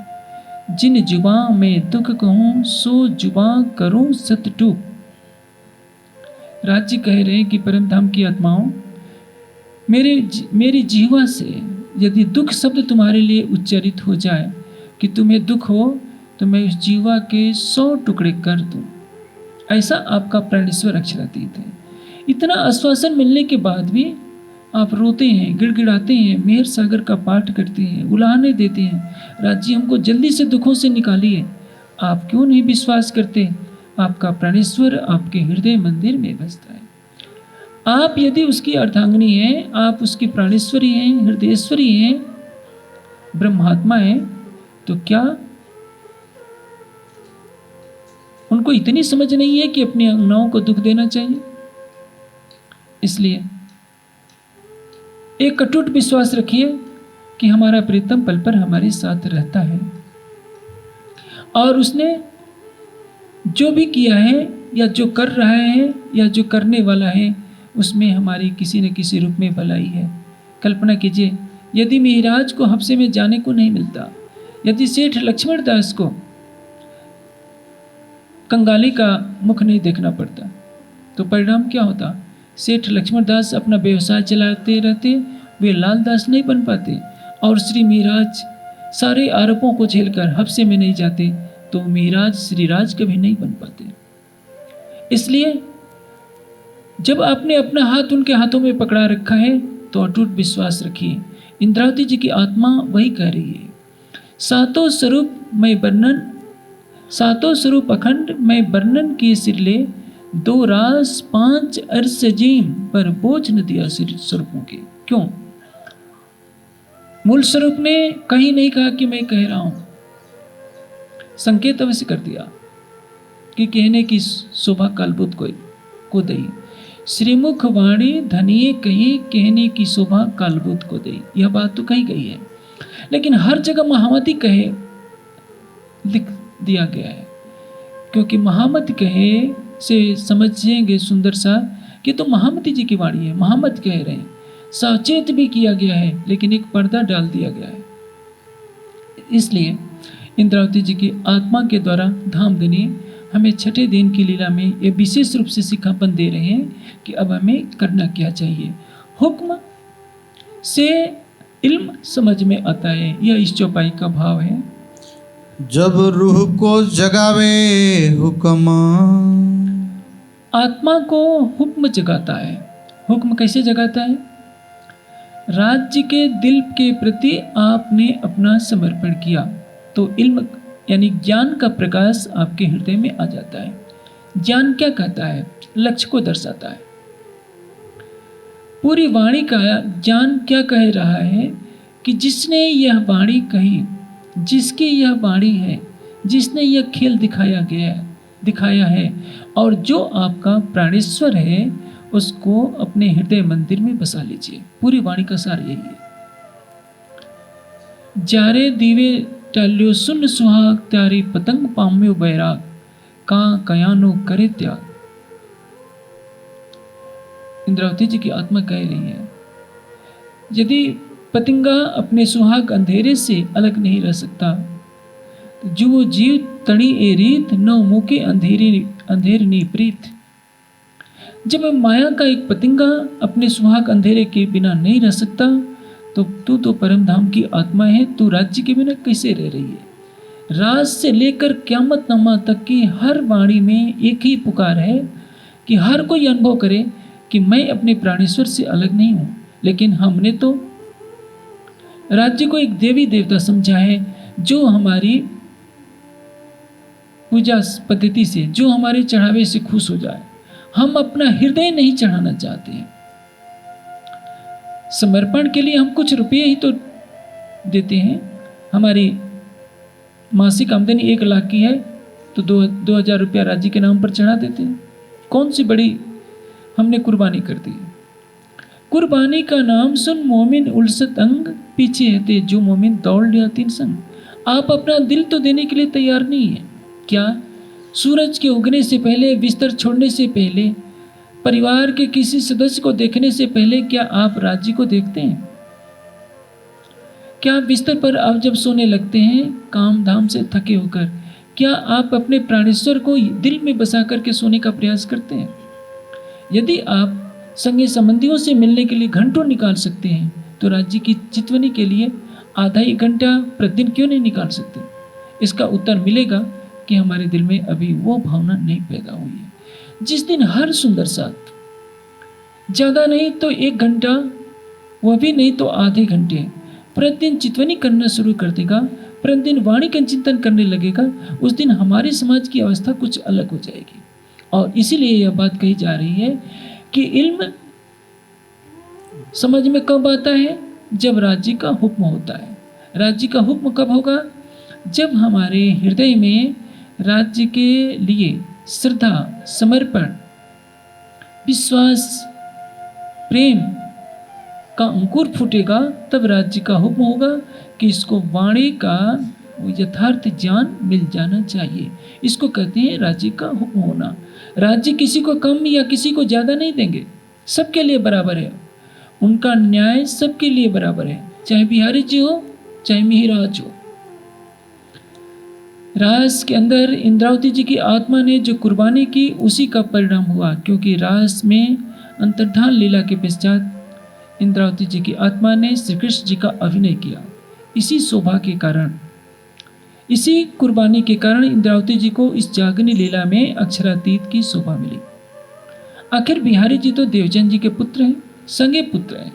जिन जुबां में दुख कहूँ सो जुबां करूँ सतटूक। राज्य कह रहे हैं कि परम धाम की आत्माओं, मेरी जीवा से यदि दुख शब्द तुम्हारे लिए उच्चारित हो जाए कि तुम्हें दुख हो तो मैं उस जीवा के 100 टुकड़े कर दूं। ऐसा आपका प्राणेश्वर अक्षरातीत है। इतना आश्वासन मिलने के बाद भी आप रोते हैं, गिड़गिड़ाते हैं, मेहर सागर का पाठ करते हैं, उलाहने देते हैं, राज्य हमको जल्दी से दुखों से निकालिए। आप क्यों नहीं विश्वास करते? आपका प्राणेश्वर आपके हृदय मंदिर में बसता है। आप यदि उसकी अर्धांगिनी हैं, आप उसकी प्राणेश्वरी हैं, हृदयेश्वरी हैं, ब्रह्मात्मा हैं, तो क्या उनको इतनी समझ नहीं है कि अपनी अंगनाओं को दुख देना चाहिए? इसलिए एक अटूट विश्वास रखिए कि हमारा प्रीतम पल पर हमारे साथ रहता है, और उसने जो भी किया है या जो कर रहा है या जो करने वाला है उसमें हमारी किसी न किसी रूप में भलाई है। कल्पना कीजिए, यदि मिहिराज को हफ्से में जाने को नहीं मिलता, यदि सेठ लक्ष्मण दास को कंगाली का मुख नहीं देखना पड़ता, तो परिणाम क्या होता? सेठ लक्ष्मण दास अपना व्यवसाय चलाते रहते, वे लाल दास नहीं बन पाते, और श्री मिहिराज सारे आरोपों को झेलकर हफ्से में नहीं जाते, तो मिहिराज श्रीराज कभी नहीं बन पाते। इसलिए जब आपने अपना हाथ उनके हाथों में पकड़ा रखा है तो अटूट विश्वास रखिए। इंद्रावती जी की आत्मा वही कह रही है, सातों स्वरूप अखंड मैं वर्णन किए सिरले, 2 रास 5 अर्श जीम पर बोझ न दिया स्वरूपों के। क्यों? मूल स्वरूप ने कहीं नहीं कहा कि मैं कह रहा हूं, संकेत अवश्य कर दिया कि कहने की शोभा कालबुद्ध को दई। श्रीमुख वाणी धनिये कही, कहने की शोभा कालबुद्ध को दई। यह बात तो कही गई है, लेकिन हर जगह महामती कहे लिख दिया गया है, क्योंकि महामती कहे से समझेंगे सुंदर सा कि तो महामती जी की वाणी है, महामती कह रहे हैं। सचेत भी किया गया है, लेकिन एक पर्दा डाल दिया गया है। इसलिए इंद्रावती जी की आत्मा के द्वारा धामधनी हमें छठे दिन की लीला में ये विशेष रूप से सिखापन दे रहे हैं कि अब हमें करना क्या चाहिए। हुक्म से इल्म समझ में आता है, यह इस चौपाई का भाव है। जब रूह को जगावे हुक्म, आत्मा को हुक्म जगाता है। हुक्म कैसे जगाता है? राज्य के दिल के प्रति आपने अपना समर्पण किया तो इल्म यानी ज्ञान का प्रकाश आपके हृदय में आ जाता है। ज्ञान क्या कहता है? लक्ष्य को दर्शाता है। पूरी वाणी का ज्ञान क्या कह रहा है कि जिसने यह वाणी कही, जिसकी यह वाणी है, जिसने यह खेल दिखाया है और जो आपका प्राणेश्वर है, उसको अपने हृदय मंदिर में बसा लीजिए। पूरी वाणी का सार यही है। जारे दीवे टाल्यो सुन सुहाग, त्यारी पतंग पाम्यो बैराग, का कयानो करे त्याग। इंद्रावती जी की आत्मा कह रही है, यदि पतंगा अपने सुहाग अंधेरे से अलग नहीं रह सकता, तो जो जीव तड़ी ए रीत, नौ मुके अंधेरनी प्रीत। जब माया का एक पतंगा अपने सुहाग अंधेरे के बिना नहीं रह सकता, तो तू तो परम धाम की आत्मा है, तू राज्य के बिना कैसे रह रही है? राज से लेकर क़यामत नमा तक की हर वाणी में एक ही पुकार है कि हर कोई अनुभव करे कि मैं अपने प्राणेश्वर से अलग नहीं हूं। लेकिन हमने तो राज्य को एक देवी देवता समझा है, जो हमारी पूजा पद्धति से, जो हमारे चढ़ावे से खुश हो जाए। हम अपना हृदय नहीं चढ़ाना चाहते हैं। समर्पण के लिए हम कुछ रुपये ही तो देते हैं। हमारी मासिक आमदनी 1 लाख की है तो 2,000 रुपया राज्य के नाम पर चढ़ा देते हैं। कौन सी बड़ी हमने कुर्बानी कर दी। कुर्बानी का नाम सुन मोमिन उलसत अंग, पीछे हते जो मोमिन दौड़ लिया 3 संग। आप अपना दिल तो देने के लिए तैयार नहीं है क्या? सूरज के उगने से पहले, बिस्तर छोड़ने से पहले, परिवार के किसी सदस्य को देखने से पहले क्या आप राज्य को देखते हैं? क्या बिस्तर पर आप जब सोने लगते हैं काम धाम से थके होकर, क्या आप अपने प्राणेश्वर को दिल में बसा करके सोने का प्रयास करते हैं? यदि आप संगी संबंधियों से मिलने के लिए घंटों निकाल सकते हैं तो राज्य की चितवनी के लिए आधा 1 घंटा प्रतिदिन क्यों नहीं निकाल सकते? इसका उत्तर मिलेगा कि हमारे दिल में अभी वो भावना नहीं पैदा हुई है। जिस दिन हर सुंदर साथ, ज़्यादा नहीं तो 1 घंटा, वह भी नहीं तो आधे घंटे प्रतिदिन चितवनी करना शुरू कर देगा, प्रतिदिन वाणी का चिंतन करने लगेगा, उस दिन हमारे समाज की अवस्था कुछ अलग हो जाएगी। और इसीलिए यह बात कही जा रही है कि इल्म समझ में कब आता है? जब राज्य का हुक्म होता है। राज्य का हुक्म कब होगा? जब हमारे हृदय में राज्य के लिए श्रद्धा, समर्पण, विश्वास, प्रेम का अंकुर फूटेगा, तब राज्य का हुक्म होगा कि इसको वाणी का यथार्थ ज्ञान मिल जाना चाहिए। इसको कहते हैं राज्य का हुक्म होना। राज्य किसी को कम या किसी को ज़्यादा नहीं देंगे, सबके लिए बराबर है। उनका न्याय सबके लिए बराबर है, चाहे बिहारी जी हो चाहे मिहिराज हो। रास के अंदर इंद्रावती जी की आत्मा ने जो कुर्बानी की उसी का परिणाम हुआ, क्योंकि रास में अंतर्धान लीला के पश्चात इंद्रावती जी की आत्मा ने श्री कृष्ण जी का अभिनय किया। इसी शोभा के कारण, इसी कुर्बानी के कारण इंद्रावती जी को इस जागनी लीला में अक्षरातीत की शोभा मिली। आखिर बिहारी जी तो देवचंद जी के पुत्र हैं, संगे पुत्र हैं,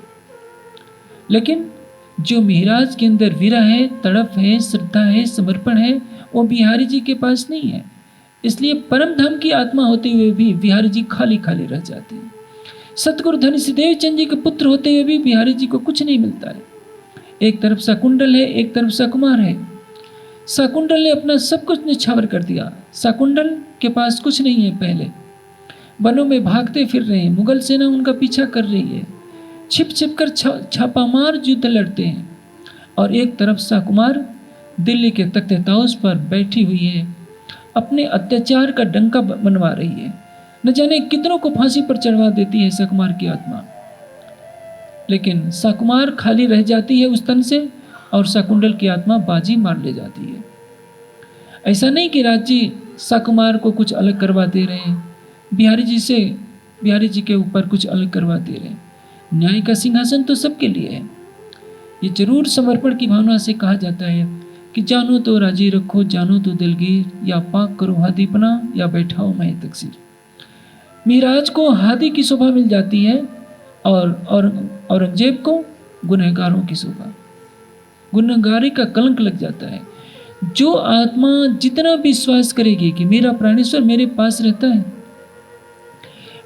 लेकिन जो मिहिराज के अंदर विरह है, तड़प है, श्रद्धा है, समर्पण है, वो बिहारी जी के पास नहीं है। इसलिए परम धाम की आत्मा होते हुए भी बिहारी जी खाली खाली रह जाते हैं। सतगुरु धनी श्री देवचंद जी के पुत्र होते हुए भी बिहारी जी को कुछ नहीं मिलता है। एक तरफ शाकुंडल है, एक तरफ सकुमार है। शाकुंडल ने अपना सब कुछ निछावर कर दिया। शाकुंडल के पास कुछ नहीं है, पहले वनों में भागते फिर रहे हैं, मुगल सेना उनका पीछा कर रही है, छिप छिप कर छापामार युद्ध लड़ते हैं। और एक तरफ शाकुमार दिल्ली के तख्ते ताउस पर बैठी हुई है, अपने अत्याचार का डंका बनवा रही है। न जाने कितनों को फांसी पर चढ़वा देती है शाकुमार की आत्मा, लेकिन शाकुमार खाली रह जाती है उस तन से और शाकुंडल की आत्मा बाजी मार ले जाती है। ऐसा नहीं कि राज्य शाकुमार को कुछ अलग करवा दे रहे हैं, बिहारी जी के ऊपर कुछ अलग करवा दे रहे हैं। न्याय का सिंहासन तो सबके लिए है। ये जरूर समर्पण की भावना से कहा जाता है कि जानो तो राजी रखो, जानो तो दिलगीर, या पाक करो हादीपना या बैठाओ मैं तकसीर। मिहिराज को हादी की शोभा मिल जाती है और औरंगजेब को गुनहगारों की शोभा, गुनहगारी का कलंक लग जाता है। जो आत्मा जितना विश्वास करेगी कि मेरा प्राणेश्वर मेरे पास रहता है,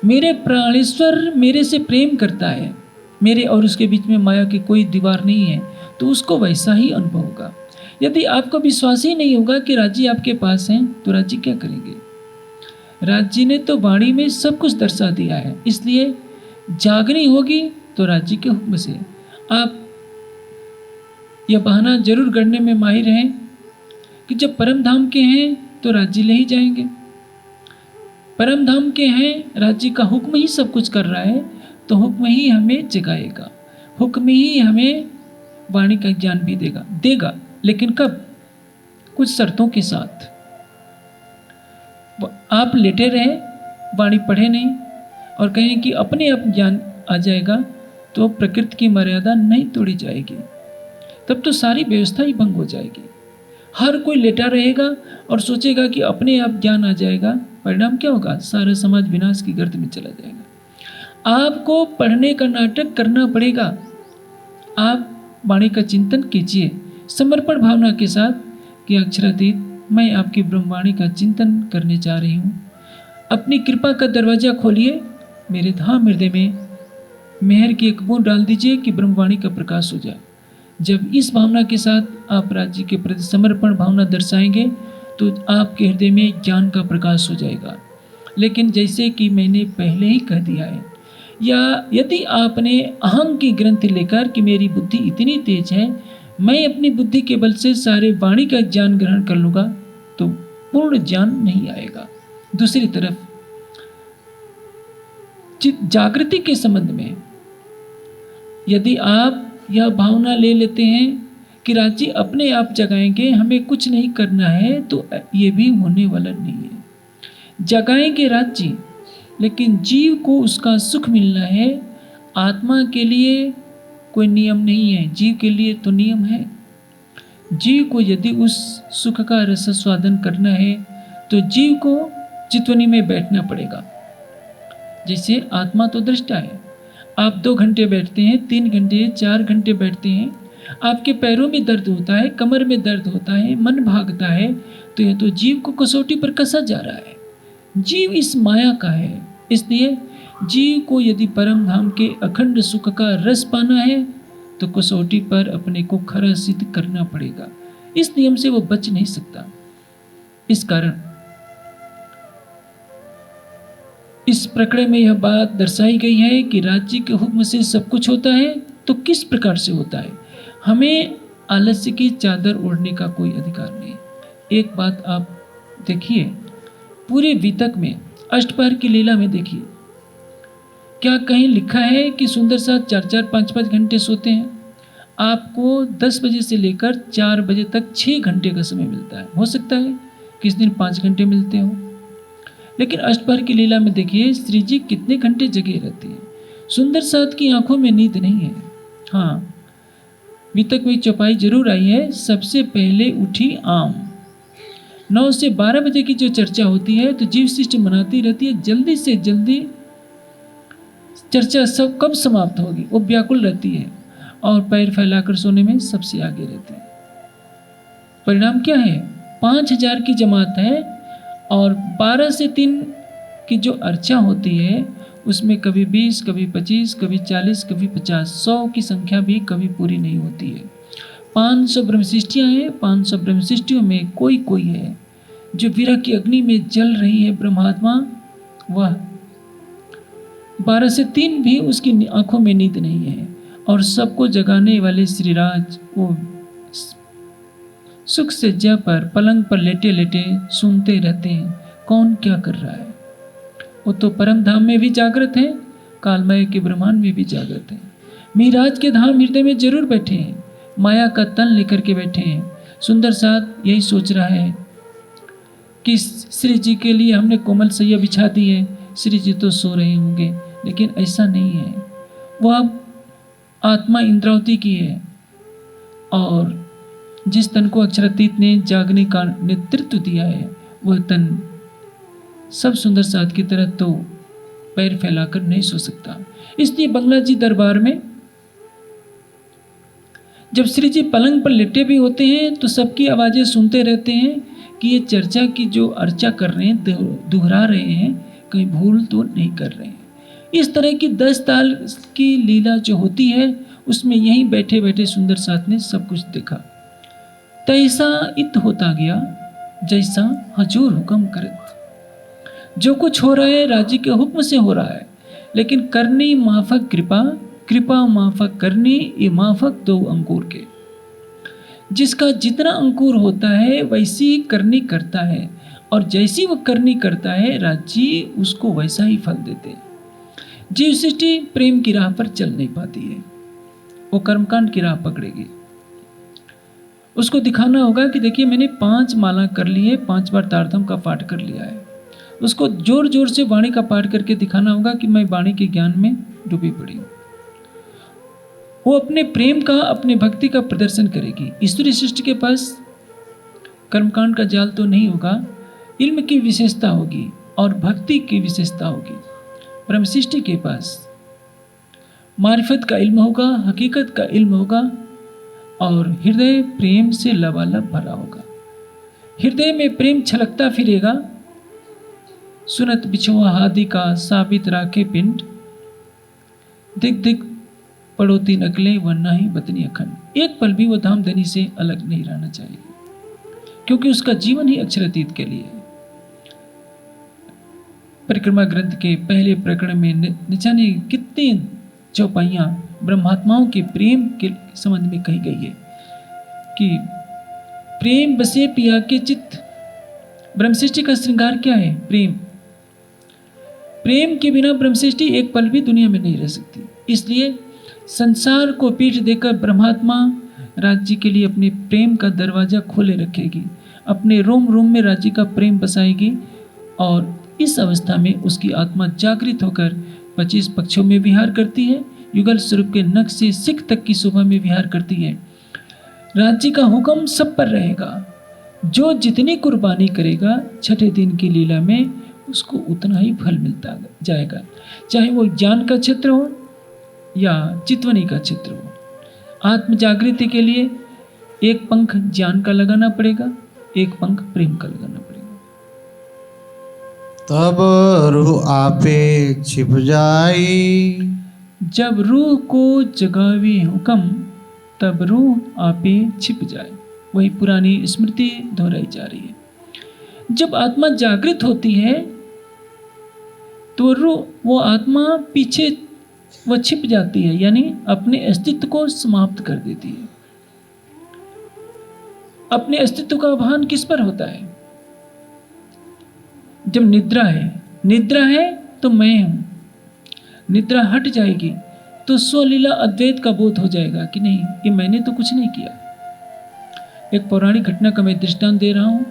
मेरे प्राणेश्वर मेरे से प्रेम करता है, मेरे और उसके बीच में माया की कोई दीवार नहीं है, तो उसको वैसा ही अनुभव होगा। यदि आपको विश्वास ही नहीं होगा कि राज्य आपके पास है, तो राज्य क्या करेंगे? राज्य ने तो वाणी में सब कुछ दर्शा दिया है, इसलिए जागनी होगी तो राज्य के हुक्म से। आप यह बहाना जरूर गढ़ने में माहिर हैं कि जब परम धाम के हैं तो राज्य ले ही जाएंगे। परम धाम के हैं, राज्य का हुक्म ही सब कुछ कर रहा है, तो हुक्म ही हमें जगाएगा, हुक्म ही हमें वाणी का ज्ञान भी देगा। लेकिन कब? कुछ शर्तों के साथ। आप लेटे रहे, वाणी पढ़े नहीं और कहें कि अपने आप ज्ञान आ जाएगा, तो प्रकृति की मर्यादा नहीं तोड़ी जाएगी, तब तो सारी व्यवस्था ही भंग हो जाएगी। हर कोई लेटा रहेगा और सोचेगा कि अपने आप ज्ञान आ जाएगा, परिणाम क्या होगा? सारा समाज विनाश की गर्त में चला जाएगा। आपको पढ़ने का नाटक करना पड़ेगा। आप वाणी का चिंतन कीजिए समर्पण भावना के साथ कि अक्षरातीत मैं आपकी ब्रह्मवाणी का चिंतन करने जा रही हूँ। अपनी कृपा का दरवाज़ा खोलिए, मेरे धाम हृदय में मेहर की एक बूंद डाल दीजिए कि ब्रह्मवाणी का प्रकाश हो जाए। जब इस भावना के साथ आप राज्य के प्रति समर्पण भावना दर्शाएंगे तो आपके हृदय में ज्ञान का प्रकाश हो जाएगा। लेकिन जैसे कि मैंने पहले ही कह दिया है, या यदि आपने अहं की ग्रंथि लेकर कि मेरी बुद्धि इतनी तेज है, मैं अपनी बुद्धि के बल से सारे वाणी का ज्ञान ग्रहण कर लूँगा, तो पूर्ण ज्ञान नहीं आएगा। दूसरी तरफ जागृति के संबंध में यदि आप यह भावना ले लेते हैं कि राज्य अपने आप जगाएंगे, हमें कुछ नहीं करना है, तो ये भी होने वाला नहीं है। जगाएंगे राज्य, लेकिन जीव को उसका सुख मिलना है। आत्मा के लिए कोई नियम नहीं है, जीव के लिए तो नियम है। जीव को यदि उस सुख का रसास्वादन करना है तो जीव को चितवनी में बैठना पड़ेगा। जैसे आत्मा तो दृष्टा है, आप 2 घंटे बैठते हैं, 3 घंटे, 4 घंटे बैठते हैं, आपके पैरों में दर्द होता है, कमर में दर्द होता है, मन भागता है, तो यह तो जीव को कसौटी पर कसा जा रहा है। जीव इस माया का है, इसलिए जीव को यदि परम धाम के अखंड सुख का रस पाना है तो कसौटी पर अपने को खरा सिद्ध करना पड़ेगा। इस नियम से वो बच नहीं सकता। इस कारण इस प्रकरण में यह बात दर्शाई गई है कि राज्य के हुक्म से सब कुछ होता है, तो किस प्रकार से होता है। हमें आलस्य की चादर ओढ़ने का कोई अधिकार नहीं। एक बात आप देखिए, पूरे वितक में अष्टपहर की लीला में देखिए, क्या कहीं लिखा है कि सुंदर साथ 4-4, 5-5 घंटे सोते हैं। आपको 10 बजे से लेकर 4 बजे तक 6 घंटे का समय मिलता है। हो सकता है किस दिन 5 घंटे मिलते हो, लेकिन अष्टपहर की लीला में देखिए श्री जी कितने घंटे जगे रहते हैं। सुंदर साथ की आंखों में नींद नहीं है। हाँ, वितक में चौपाई जरूर आई है, सबसे पहले उठी आम। 9 से 12 बजे की जो चर्चा होती है तो जीव सृष्टि मनाती रहती है, जल्दी से जल्दी चर्चा सब कब समाप्त होगी, वो व्याकुल रहती है और पैर फैलाकर सोने में सबसे आगे रहती है। परिणाम क्या है, 5000 की जमात है और 12 से 3 की जो अर्चा होती है उसमें कभी 20, कभी 25, कभी 40, कभी 50, 100 की संख्या भी कभी पूरी नहीं होती है। 500 ब्रह्मशिष्टियाँ हैं, 500 ब्रह्मशिष्टियों में कोई कोई है जो विरह की अग्नि में जल रही है ब्रह्मात्मा, वह 12 से 3 भी उसकी आंखों में नींद नहीं है। और सबको जगाने वाले श्रीराज वो सुख सज्जा पर पलंग पर लेटे लेटे सुनते रहते हैं कौन क्या कर रहा है। वो तो परम धाम में भी जागृत है, कालमय के ब्रह्मांड में भी जागृत है। मिराज के धाम हृदय में जरूर बैठे हैं, माया का तन लेकर के बैठे हैं। सुंदर साथ यही सोच रहा है कि श्री जी के लिए हमने कोमल सैया बिछा दी है, श्री जी तो सो रहे होंगे, लेकिन ऐसा नहीं है। वह आत्मा इंद्रावती की है और जिस तन को अक्षरातीत ने जागने का नेतृत्व दिया है वह तन सब सुंदर साथ की तरह तो पैर फैलाकर नहीं सो सकता। इसलिए बंगला जी दरबार में जब श्री जी पलंग पर लेटे भी होते हैं तो सबकी आवाजें सुनते रहते हैं कि ये चर्चा की जो अर्चा कर रहे हैं, दोहरा रहे हैं, कहीं भूल तो नहीं कर रहे हैं। इस तरह की 10 ताल की लीला जो होती है उसमें यहीं बैठे बैठे सुंदर साथ ने सब कुछ देखा। तैसा इत होता गया जैसा हजूर हुक्म करत। जो कुछ हो रहा है राज्य के हुक्म से हो रहा है, लेकिन करनी माफक कृपा, कृपा माफक करनी, ये माफक 2 अंकुर के। जिसका जितना अंकुर होता है वैसी ही करनी करता है, और जैसी वो करनी करता है राज्य उसको वैसा ही फल देते हैं। जीव सृष्टि प्रेम की राह पर चल नहीं पाती है, वो कर्मकांड की राह पकड़ेगी। उसको दिखाना होगा कि देखिए मैंने 5 माला कर ली है, 5 बार तारतम का पाठ कर लिया है। उसको जोर जोर से वाणी का पाठ करके दिखाना होगा कि मैं वाणी के ज्ञान में डूबी पड़ी हूँ। वो अपने प्रेम का, अपने भक्ति का प्रदर्शन करेगी। ईश्वरी सृष्टि के पास कर्मकांड का जाल तो नहीं होगा, इल्म की विशेषता होगी और भक्ति की विशेषता होगी। ब्रह्म सृष्टि के पास मारिफत का इल्म होगा, हकीकत का इल्म होगा और हृदय प्रेम से लबालब भरा होगा। हृदय में प्रेम छलकता फिरेगा। सुनत बिछुआ हादी का साबित राखे पिंड, दिख दिख पड़ोती नकले वरना ही बतनी अखंड। एक पल भी वो धामधनी से अलग नहीं रहना चाहिए, क्योंकि उसका जीवन ही अक्षरातीत के लिए है। परिक्रमा ग्रंथ के पहले प्रकरण में न जाने कितनी चौपाइयां ब्रह्मात्माओं के प्रेम के संबंध में कही गई है कि प्रेम बसे पिया के चित्त। ब्रह्मसृष्टि का श्रृंगार क्या है? प्रेम। प्रेम के बिना ब्रह्मसृष्टि एक पल भी दुनिया में नहीं रह सकती। इसलिए संसार को पीठ देकर ब्रह्मात्मा राज्य के लिए अपने प्रेम का दरवाजा खोले रखेगी, अपने रोम रोम में राज्य का प्रेम बसाएगी, और इस अवस्था में उसकी आत्मा जागृत होकर 25 पक्षों में विहार करती है, युगल स्वरूप के नख से सिख तक की शोभा में विहार करती है। राज्य का हुक्म सब पर रहेगा। जो जितनी कुर्बानी करेगा छठे दिन की लीला में उसको उतना ही फल मिलता जाएगा, चाहे वो ज्ञान का क्षेत्र हो या चितवनी का क्षेत्र हो। आत्म जागृति के लिए एक पंख ज्ञान का लगाना पड़ेगा, एक पंख प्रेम का लगाना पड़ेगा। तब रूह आपे छिप जाई। जब रूह को जगावे हुक्म, तब रूह आपे छिप जाए। वही पुरानी स्मृति दोहराई जा रही है। जब आत्मा जागृत होती है तो रूह, वो आत्मा पीछे वह छिप जाती है, यानी अपने अस्तित्व को समाप्त कर देती है। अपने अस्तित्व का भान किस पर होता है? जब निद्रा है, निद्रा है तो मैं हूं। निद्रा हट जाएगी तो स्वलीला अद्वैत का बोध हो जाएगा कि नहीं, ये मैंने तो कुछ नहीं किया। एक पौराणिक घटना का मैं दृष्टांत दे रहा हूं,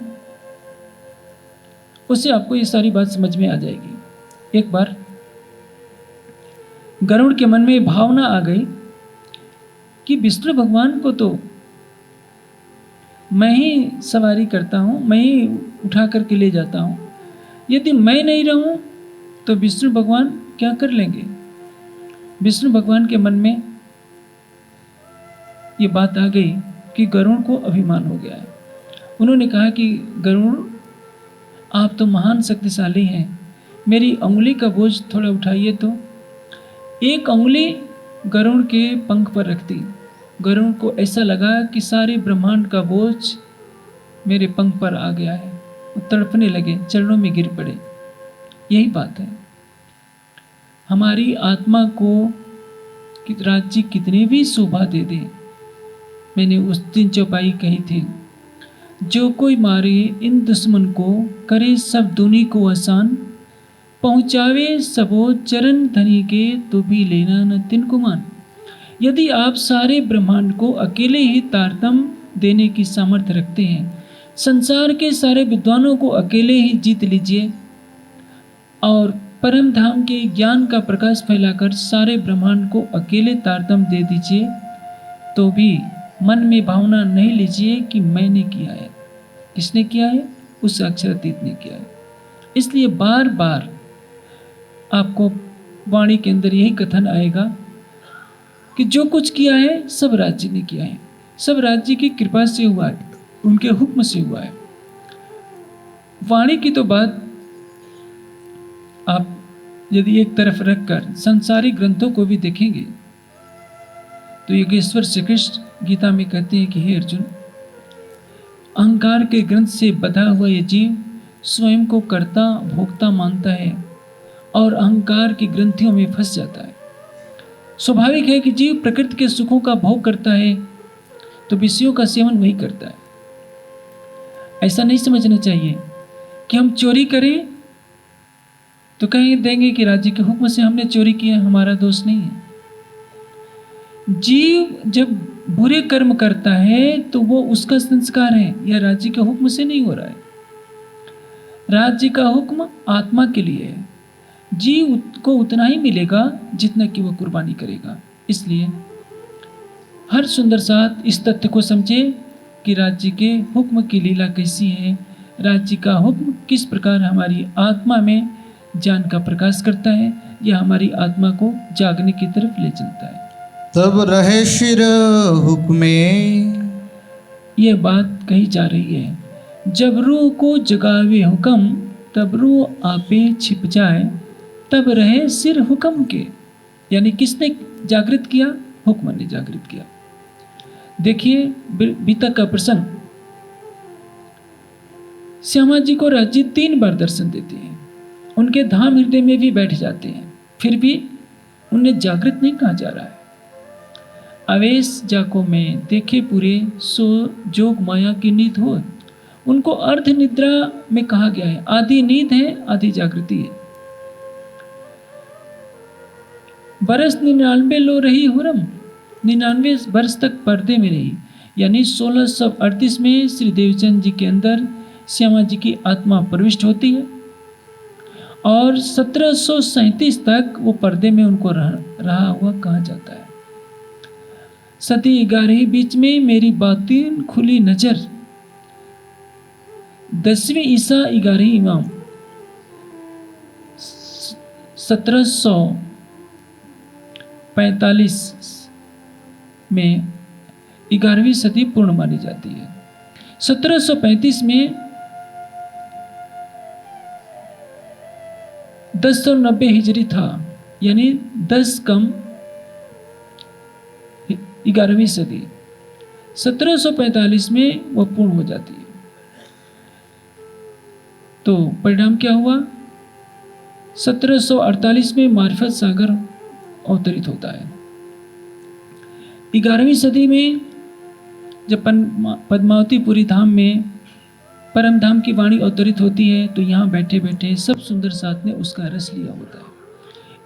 उससे आपको ये सारी बात समझ में आ जाएगी। एक बार गरुड़ के मन में भावना आ गई कि विष्णु भगवान को तो मैं ही सवारी करता हूं, मैं ही उठा करके ले जाता हूं। यदि मैं नहीं रहूं तो विष्णु भगवान क्या कर लेंगे? विष्णु भगवान के मन में ये बात आ गई कि गरुड़ को अभिमान हो गया है। उन्होंने कहा कि गरुड़, आप तो महान शक्तिशाली हैं, मेरी उंगली का बोझ थोड़ा उठाइए। तो एक उंगली गरुड़ के पंख पर रख दी। गरुड़ को ऐसा लगा कि सारे ब्रह्मांड का बोझ मेरे पंख पर आ गया है। वो तड़पने लगे, चरणों में गिर पड़े। यही बात है, हमारी आत्मा को कि राज्य कितने भी शोभा दे दे। मैंने उस दिन चौपाई कही थी, जो कोई मारे इन दुश्मन को, करे सब दुनी को आसान, पहुँचावे सबो चरण धनी के, तो भी लेना न तिनको मान। यदि आप सारे ब्रह्मांड को अकेले ही तारतम्य देने की सामर्थ्य रखते हैं, संसार के सारे विद्वानों को अकेले ही जीत लीजिए और परम धाम के ज्ञान का प्रकाश फैलाकर सारे ब्रह्मांड को अकेले तारतम्य दे दीजिए, तो भी मन में भावना नहीं लीजिए कि मैंने किया है। किसने किया है? उस अक्षरातीत ने किया है। इसलिए बार बार आपको वाणी के अंदर यही कथन आएगा कि जो कुछ किया है सब राज्य ने किया है, सब राज्य की कृपा से हुआ है, उनके हुक्म से हुआ है। वाणी की तो बात आप यदि एक तरफ रखकर संसारी ग्रंथों को भी देखेंगे तो योगेश्वर श्री कृष्ण गीता में कहते हैं कि हे अर्जुन, अहंकार के ग्रंथ से बधा हुआ ये जीव स्वयं को कर्ता भोक्ता मानता है और अहंकार की ग्रंथियों में फंस जाता है। स्वाभाविक है कि जीव प्रकृति के सुखों का भोग करता है तो विषयों का सेवन वही करता है। ऐसा नहीं समझना चाहिए कि हम चोरी करें तो कहीं देंगे कि राज्य के हुक्म से हमने चोरी किया, हमारा दोष नहीं है। जीव जब बुरे कर्म करता है तो वो उसका संस्कार है, यह राज्य के हुक्म से नहीं हो रहा है। राज्य का हुक्म आत्मा के लिए है, जीव को उतना ही मिलेगा जितना कि वह कुर्बानी करेगा। इसलिए हर सुंदर साथ इस तथ्य को समझे कि राज्य के हुक्म की लीला कैसी है, राज्य का हुक्म किस प्रकार हमारी आत्मा में ज्ञान का प्रकाश करता है या हमारी आत्मा को जागने की तरफ ले चलता है। तब रहे सिर हुक्मे। ये बात कही जा रही है, जब रूह को जगावे हुक्म, तब रूह आपे छिप जाए, तब रहे सिर हुक्म के। यानी किसने जागृत किया? हुक्म ने जागृत किया। देखिए बीता का प्रसंग, श्यामा जी को राज्य 3 बार दर्शन देते हैं, उनके धाम हृदय में भी बैठ जाते हैं, फिर भी उन्हें जागृत नहीं कहा जा रहा है। आवेश जाको में देखे पूरे, सो जोग माया की नींद हो। उनको अर्ध निद्रा में कहा गया है। आधी नींद है, आधी जागृति है। बरस 99 लो रही हुरम, 99 वर्ष तक पर्दे में रही। यानी 1638 में श्री देवचंद जी के अंदर श्यामा जी की आत्मा प्रविष्ट होती है और 1737 तक वो पर्दे में उनको रहा हुआ कहा जाता है। सती 11 बीच में मेरी बातिन खुली नजर, 10वीं ईसा 11 इमाम, 1745 में 11वीं सदी पूर्ण मानी जाती है। 1735 में 1090 हिजरी था, यानी 10 कम 11वीं सदी। 1745 में वह पूर्ण हो जाती है। तो परिणाम क्या हुआ? 1748 में मार्फत सागर अवतरित होता है। 11वीं सदी में जब पद्मावतीपुरी धाम में परम धाम की वाणी अवतरित होती है, तो यहाँ बैठे बैठे सब सुंदर साथ ने उसका रस लिया होता है।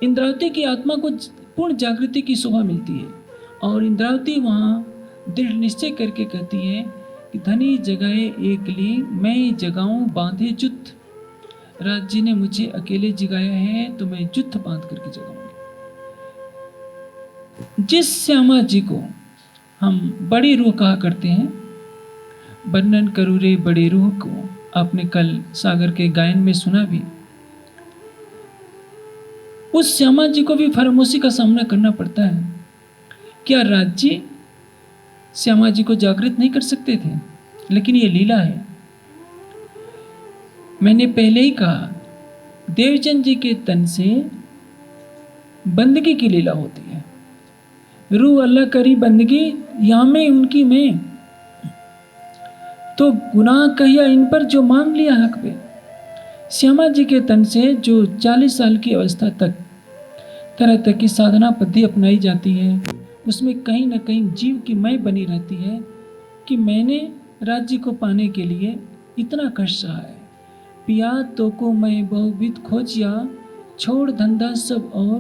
इंद्रावती की आत्मा को पूर्ण जागृति की शोभा मिलती है और इंद्रावती वहाँ दृढ़ निश्चय करके कहती है कि धनी जगाए एक ली, मैं जगाऊं बांधे जुत्थ। राज जी ने मुझे अकेले जगाया है तो मैं जुत्थ बांध करके जगाऊंगी। जिस श्यामा जी को हम बड़ी रूह कहा करते हैं, वर्णन करूं रे बड़ी रूह को, आपने कल सागर के गायन में सुना भी। उस श्यामा जी को भी फरामोशी का सामना करना पड़ता है। क्या राज जी श्यामा जी को जागृत नहीं कर सकते थे? लेकिन ये लीला है। मैंने पहले ही कहा, देवचंद जी के तन से बंदगी की लीला होती है। रूह अल्लाह करी बंदगी, या में उनकी में, तो गुनाह कहिया इन पर जो मांग लिया हक पे। श्यामा जी के तन से जो 40 साल की अवस्था तक तरह तरह की साधना पद्धति अपनाई जाती है, उसमें कहीं ना कहीं जीव की मैं बनी रहती है कि मैंने राज्य को पाने के लिए इतना कष्ट सहा है। पिया तो को मैं बहुविध खोजिया, छोड़ धंधा सब और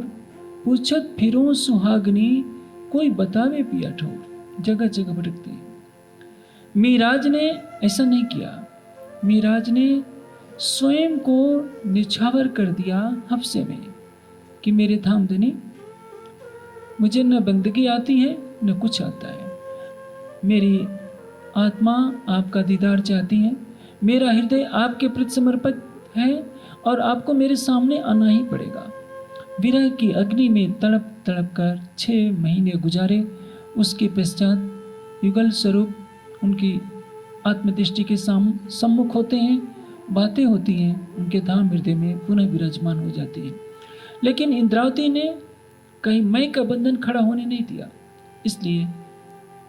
पूछत फिरों सुहागनी, कोई बतावे पिया ठोर। जगह जगह भटकती। मीराज ने ऐसा नहीं किया। मीराज ने स्वयं को निछावर कर दिया हफ्से में कि मेरे धाम धनी, मुझे न बंदगी आती है न कुछ आता है। मेरी आत्मा आपका दीदार चाहती है, मेरा हृदय आपके प्रति समर्पित है और आपको मेरे सामने आना ही पड़ेगा। विरह की अग्नि में तड़प तड़प कर 6 महीने गुजारे। उसके पश्चात युगल स्वरूप उनकी आत्मदृष्टि के सम्मुख होते हैं, बातें होती हैं, उनके धाम हृदय में पुनः विराजमान हो जाती है। लेकिन इंद्रावती ने कहीं मैं का बंधन खड़ा होने नहीं दिया। इसलिए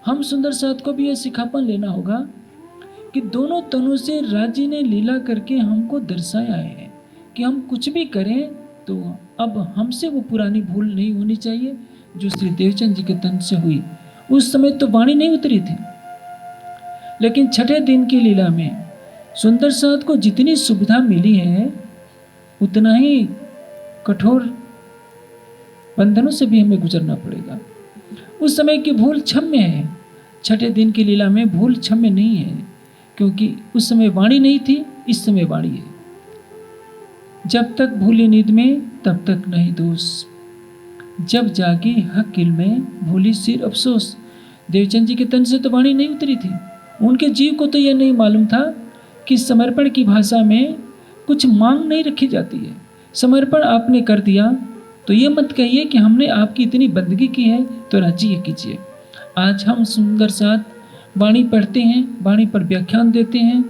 हम सुंदर साथ को भी यह सिखापन लेना होगा कि दोनों तनों से राज्य ने लीला करके हमको दर्शाया है कि हम कुछ भी करें तो अब हमसे वो पुरानी भूल नहीं होनी चाहिए जो श्री देवचंद जी के तन से हुई। उस समय तो वाणी नहीं उतरी थी, लेकिन छठे दिन की लीला में सुंदर साथ को जितनी सुविधा मिली है, उतना ही कठोर बंधनों से भी हमें गुजरना पड़ेगा। उस समय की भूल क्षम्य है, छठे दिन की लीला में भूल क्षम्य नहीं है, क्योंकि उस समय वाणी नहीं थी, इस समय वाणी है। जब तक भूली नींद में तब तक नहीं दोष, जब जागी हक किल में भूली सिर अफसोस। देवचंद जी के तन से तो वाणी नहीं उतरी थी। उनके जीव को तो यह नहीं मालूम था कि समर्पण की भाषा में कुछ मांग नहीं रखी जाती है। समर्पण आपने कर दिया तो ये मत कहिए कि हमने आपकी इतनी बंदगी की है तो राज्य ये कीजिए। आज हम सुंदर साथ वाणी पढ़ते हैं, वाणी पर व्याख्यान देते हैं,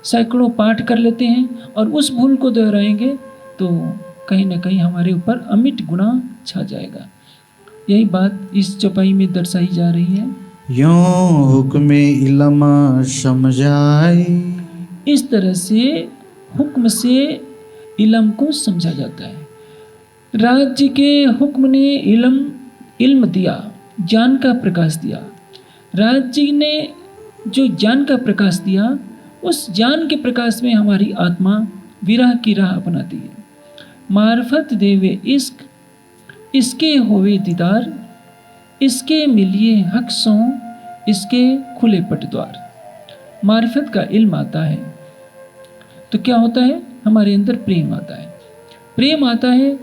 सैकड़ों पाठ कर लेते हैं और उस भूल को दोहराएंगे तो कहीं ना कहीं हमारे ऊपर अमिट गुनाह छा जाएगा। यही बात इस चौपाई में दर्शाई जा रही है। यों हुक्म इलम समझाई। इस तरह से हुक्म से इलम को समझा जाता है। राज्य के हुक्म ने इल्म दिया, ज्ञान का प्रकाश दिया। राज्य ने जो ज्ञान का प्रकाश दिया, उस ज्ञान के प्रकाश में हमारी आत्मा विरह की राह अपनाती है। मार्फत देवे इश्क, इसके होवे दीदार, इसके मिलिए हक सो, इसके खुले पटद्वार। मार्फत का इल्म आता है तो क्या होता है, हमारे अंदर प्रेम आता है। प्रेम आता है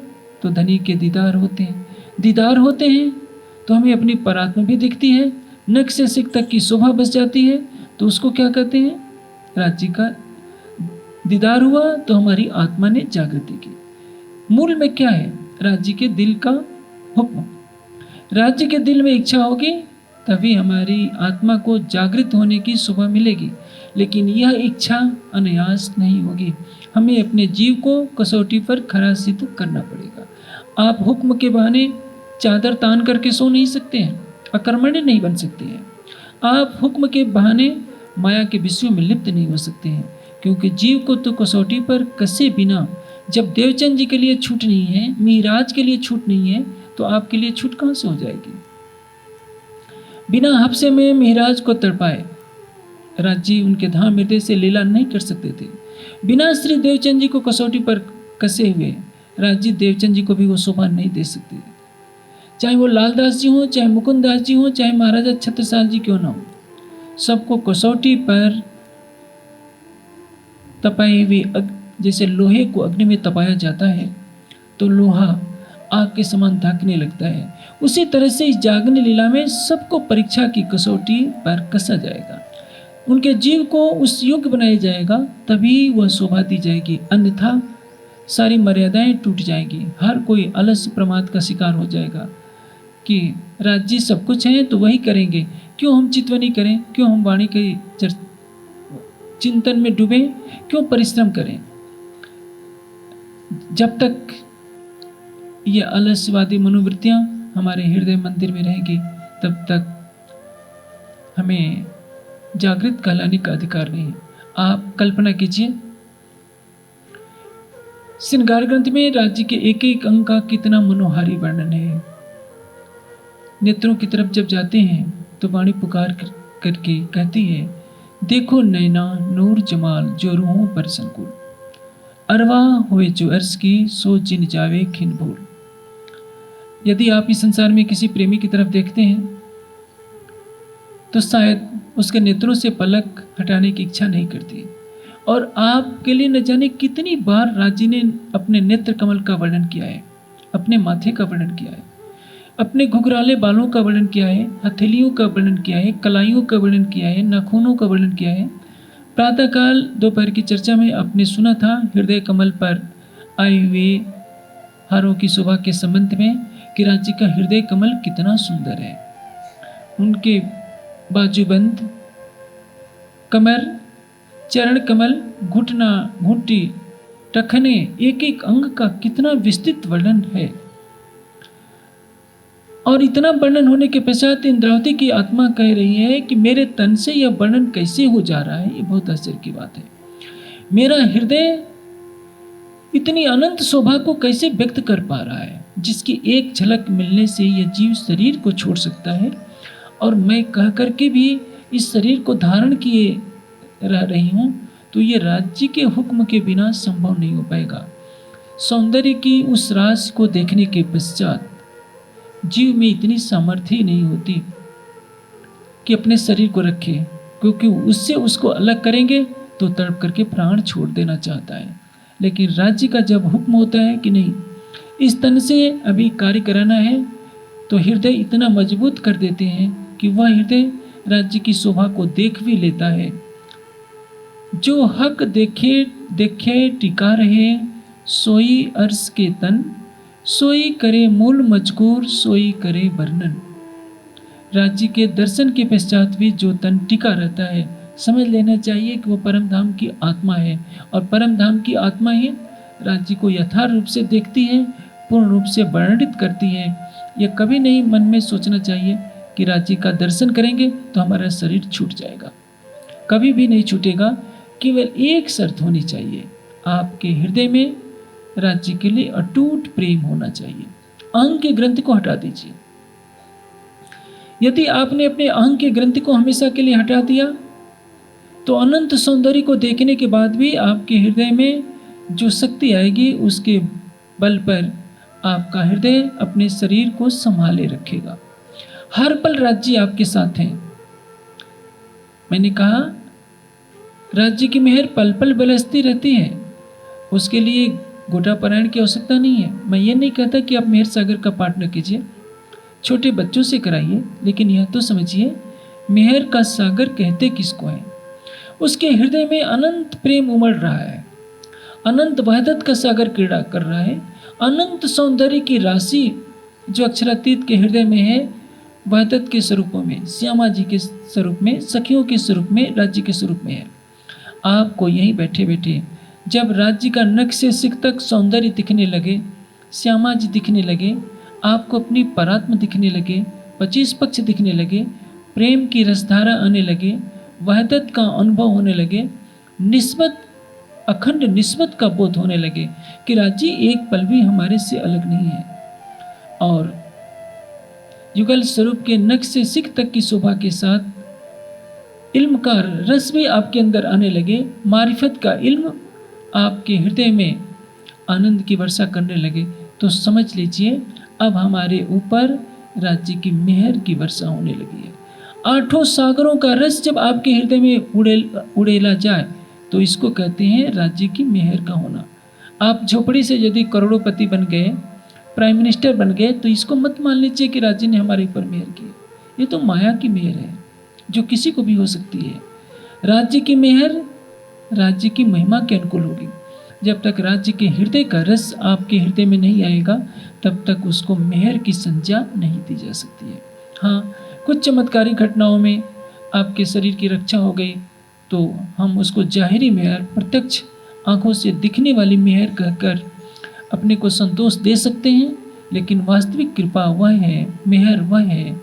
तो धनी के दीदार होते हैं, दीदार होते हैं तो हमें अपनी परात्मा भी दिखती है, नख से सिख तक की शोभा बस जाती है। तो उसको क्या कहते हैं, राज्य का दीदार हुआ तो हमारी आत्मा ने जागृति की। मूल में क्या है, राज्य के दिल का हुक्म। राज्य के दिल में इच्छा होगी तभी हमारी आत्मा को जागृत होने की शोभा मिलेगी, लेकिन यह इच्छा अनायास नहीं होगी। हमें अपने जीव को कसौटी पर खरा सिद्ध करना पड़ेगा। आप हुक्म के बहाने चादर तान करके सो नहीं सकते हैं, अकर्मण्य नहीं बन सकते हैं। आप हुक्म के बहाने माया के विषयों में लिप्त नहीं हो सकते हैं, क्योंकि जीव को तो कसौटी पर कसे बिना, जब देवचंद जी के लिए छूट नहीं है, मिहिराज के लिए छूट नहीं है, तो आपके लिए छूट कहाँ से हो जाएगी। बिना हफ्से में मिहिराज को तड़पाए राज्य उनके धाम हृदय से लीला नहीं कर सकते थे। बिना श्री देवचंद जी को कसौटी पर कसे हुए राज्य देवचंद जी को भी वो शोभा नहीं दे सकते, चाहे वो लालदास जी हो, चाहे मुकुंद दास जी हो, चाहे महाराजा छत्रसाल जी क्यों ना हो। सबको कसौटी पर तपाए हुए, जैसे लोहे को अग्नि में तपाया जाता है तो लोहा आग के समान धकने लगता है, उसी तरह से इस जागने लीला में सबको परीक्षा की कसौटी पर कसा जाएगा। उनके जीव को उस योग्य बनाया जाएगा, तभी वह शोभा दी जाएगी, अन्यथा सारी मर्यादाएं टूट जाएंगी। हर कोई आलस्य प्रमाद का शिकार हो जाएगा कि राज्य सब कुछ है तो वही करेंगे, क्यों हम चितवनी करें, क्यों हम वाणी के चिंतन में डूबें, क्यों परिश्रम करें। जब तक ये आलस्यवादी मनोवृत्तियां हमारे हृदय मंदिर में रहेगी, तब तक हमें जागृत कहलाने का अधिकार नहीं। आप कल्पना कीजिए, श्रृंगार ग्रंथ में राज्य के एक एक अंग का कितना मनोहारी वर्णन है। नेत्रों की तरफ जब जाते हैं तो वाणी पुकार करके कहती है, देखो नैना नूर जमाल जो रूहों पर संकुल, अरवा हुए जो अर्श की सो जिन जावे खिन भूल। यदि आप इस संसार में किसी प्रेमी की तरफ देखते हैं तो शायद उसके नेत्रों से पलक हटाने की इच्छा नहीं करती। और आपके लिए न जाने कितनी बार राज्य ने अपने नेत्र कमल का वर्णन किया है, अपने माथे का वर्णन किया है, अपने घुघराले बालों का वर्णन किया है, हथेलियों का वर्णन किया है, कलाइयों का वर्णन किया है, नाखूनों का वर्णन किया है। प्रातःकाल दोपहर की चर्चा में आपने सुना था हृदय कमल पर आए हुए हारों की शोभा के संबंध में कि राज्य का हृदय कमल कितना सुंदर है। उनके बाजूबंद, कमर, चरण कमल, घुटना, घुंटी, टखने, एक एक अंग का कितना विस्तृत वर्णन है। और इतना वर्णन होने के पश्चात इंद्रावती की आत्मा कह रही है कि मेरे तन से यह वर्णन कैसे हो जा रहा है, ये बहुत आश्चर्य की बात है। मेरा हृदय इतनी अनंत शोभा को कैसे व्यक्त कर पा रहा है, जिसकी एक झलक मिलने से यह जीव शरीर को छोड़ सकता है, और मैं कह करके भी इस शरीर को धारण किए रह रही हूँ, तो ये राज्य के हुक्म के बिना संभव नहीं हो पाएगा। सौंदर्य की उस राशि को देखने के पश्चात जीव में इतनी सामर्थ्य ही नहीं होती कि अपने शरीर को रखे, क्योंकि उससे उसको अलग करेंगे तो तड़प करके प्राण छोड़ देना चाहता है। लेकिन राज्य का जब हुक्म होता है कि नहीं, इस तन से अभी कार्य कराना है, तो हृदय इतना मजबूत कर देते हैं कि वह हृदय राज्य की शोभा को देख भी लेता है। जो हक देखे देखे टिका रहे, सोई अर्श के तन, सोई करे मूल मजकूर सोई करे वर्णन। राज्य के दर्शन के पश्चात भी जो तन टिका रहता है, समझ लेना चाहिए कि वो परम धाम की आत्मा है, और परम धाम की आत्मा ही राज्य को यथार्थ रूप से देखती है, पूर्ण रूप से वर्णित करती है। यह कभी नहीं मन में सोचना चाहिए कि राज्य का दर्शन करेंगे तो हमारा शरीर छूट जाएगा, कभी भी नहीं छूटेगा। केवल एक शर्त होनी चाहिए, आपके हृदय में राज्य के लिए अटूट प्रेम होना चाहिए। अहंग के ग्रंथ को हटा दीजिए। यदि आपने अपने अहंग के ग्रंथ को हमेशा के लिए हटा दिया तो अनंत सौंदर्य को देखने के बाद भी आपके हृदय में जो शक्ति आएगी उसके बल पर आपका हृदय अपने शरीर को संभाले रखेगा। हर पल राज्य आपके साथ हैं। मैंने कहा राज्य की मेहर पल पल बरसती रहती है, उसके लिए गोटा पारायण की आवश्यकता नहीं है। मैं ये नहीं कहता कि आप मेहर सागर का पाठ न कीजिए, छोटे बच्चों से कराइए, लेकिन यह तो समझिए मेहर का सागर कहते किसको है। उसके हृदय में अनंत प्रेम उमड़ रहा है, अनंत वहदत का सागर क्रीड़ा कर रहा है, अनंत सौंदर्य की राशि जो अक्षरातीत के हृदय में है, वहदत के स्वरूपों में, श्यामा जी के स्वरूप में, सखियों के स्वरूप में, राज्य के स्वरूप में है। आपको यहीं बैठे बैठे जब राज्य का नख से सिख तक सौंदर्य दिखने लगे, श्यामा जी दिखने लगे, आपको अपनी परात्म दिखने लगे, 25 पक्ष दिखने लगे, प्रेम की रसधारा आने लगे, वहदत का अनुभव होने लगे, निस्बत अखंड निस्बत का बोध होने लगे कि राज्य एक पल भी हमारे से अलग नहीं है, और युगल स्वरूप के नख से सिख तक की शोभा के साथ इल्म का रस भी आपके अंदर आने लगे, मारिफत का इल्म आपके हृदय में आनंद की वर्षा करने लगे, तो समझ लीजिए अब हमारे ऊपर राज्य की मेहर की वर्षा होने लगी है। 8 सागरों का रस जब आपके हृदय में उड़ेला जाए तो इसको कहते हैं राज्य की मेहर का होना। आप झोपड़ी से यदि करोड़ोपति बन गए, प्राइम मिनिस्टर बन गए, तो इसको मत मान लीजिए कि राज्य ने हमारे ऊपर मेहर की। ये तो माया की मेहर है जो किसी को भी हो सकती है। राज्य की मेहर राज्य की महिमा के अनुकूल होगी। जब तक राज्य के हृदय का रस आपके हृदय में नहीं आएगा तब तक उसको मेहर की संज्ञा नहीं दी जा सकती है। हाँ, कुछ चमत्कारी घटनाओं में आपके शरीर की रक्षा हो गई तो हम उसको जाहिरी मेहर, प्रत्यक्ष आंखों से दिखने वाली मेहर कहकर अपने को संतोष दे सकते हैं, लेकिन वास्तविक कृपा वह है, मेहर वह है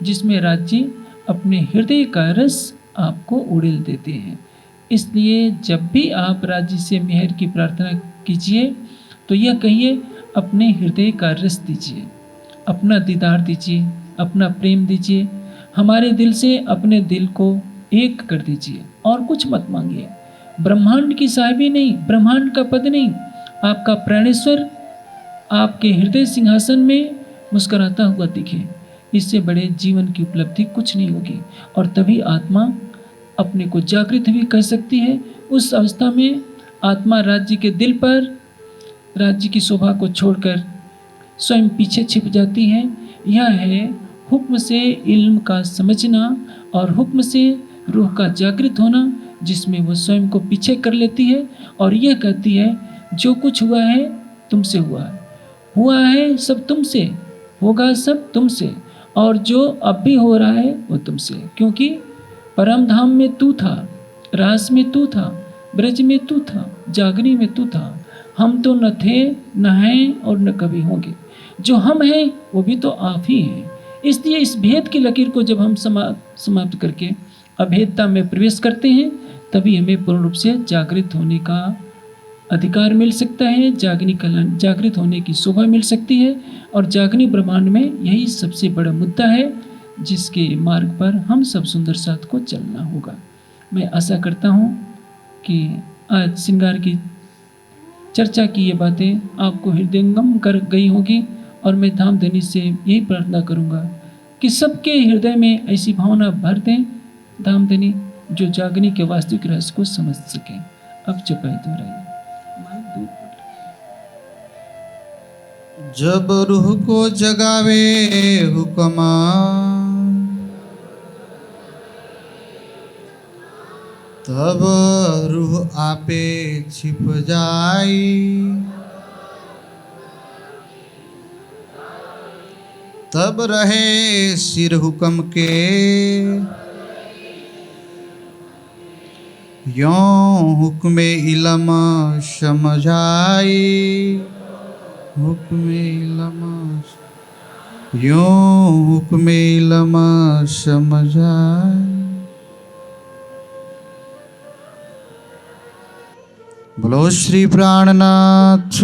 जिसमें राज्य अपने हृदय का रस आपको उड़ेल देते हैं। इसलिए जब भी आप राज्य से मेहर की प्रार्थना कीजिए तो यह कहिए अपने हृदय का रस दीजिए, अपना दीदार दीजिए, अपना प्रेम दीजिए, हमारे दिल से अपने दिल को एक कर दीजिए और कुछ मत मांगिए। ब्रह्मांड की साहिबी नहीं, ब्रह्मांड का पद नहीं, आपका प्राणेश्वर आपके हृदय सिंहासन में मुस्कुराता हुआ दिखे, इससे बड़े जीवन की उपलब्धि कुछ नहीं होगी। और तभी आत्मा अपने को जागृत भी कर सकती है। उस अवस्था में आत्मा राज्य के दिल पर राज्य की शोभा को छोड़कर स्वयं पीछे छिप जाती है। यह है हुक्म से इल्म का समझना और हुक्म से रूह का जागृत होना, जिसमें वो स्वयं को पीछे कर लेती है और यह कहती है जो कुछ हुआ है तुमसे हुआ है सब तुमसे, होगा सब तुमसे, और जो अब भी हो रहा है वो तुमसे। क्योंकि परम धाम में तू था, रास में तू था, ब्रज में तू था, जागनी में तू था। हम तो न थे, न हैं और न कभी होंगे। जो हम हैं वो भी तो आप ही हैं। इसलिए इस भेद की लकीर को जब हम समाप्त करके अभेदता में प्रवेश करते हैं तभी हमें पूर्ण रूप से जागृत होने का अधिकार मिल सकता है, जागृत होने की शोभा मिल सकती है। और जागनी ब्रह्मांड में यही सबसे बड़ा मुद्दा है जिसके मार्ग पर हम सब सुंदर साथ को चलना होगा। मैं आशा करता हूँ कि आज श्रृंगार की चर्चा की ये बातें आपको हृदयंगम कर गई होगी, और मैं धामधनी से यही प्रार्थना करूँगा कि सबके हृदय में ऐसी भावना भर दें धामधनी जो जागने के वास्तविक रहस्य को समझ सकें। अब चपाई दोहराइए। जब रूह को जगावे हुक्मा, तब रूह आपे छिप जाई। तब रहे सिर हुक्म के, यों हुक्मे इलम समझाई, हुक्मे इलम, यों हुक्मे इलम समझाई। बोलो श्री प्राणनाथ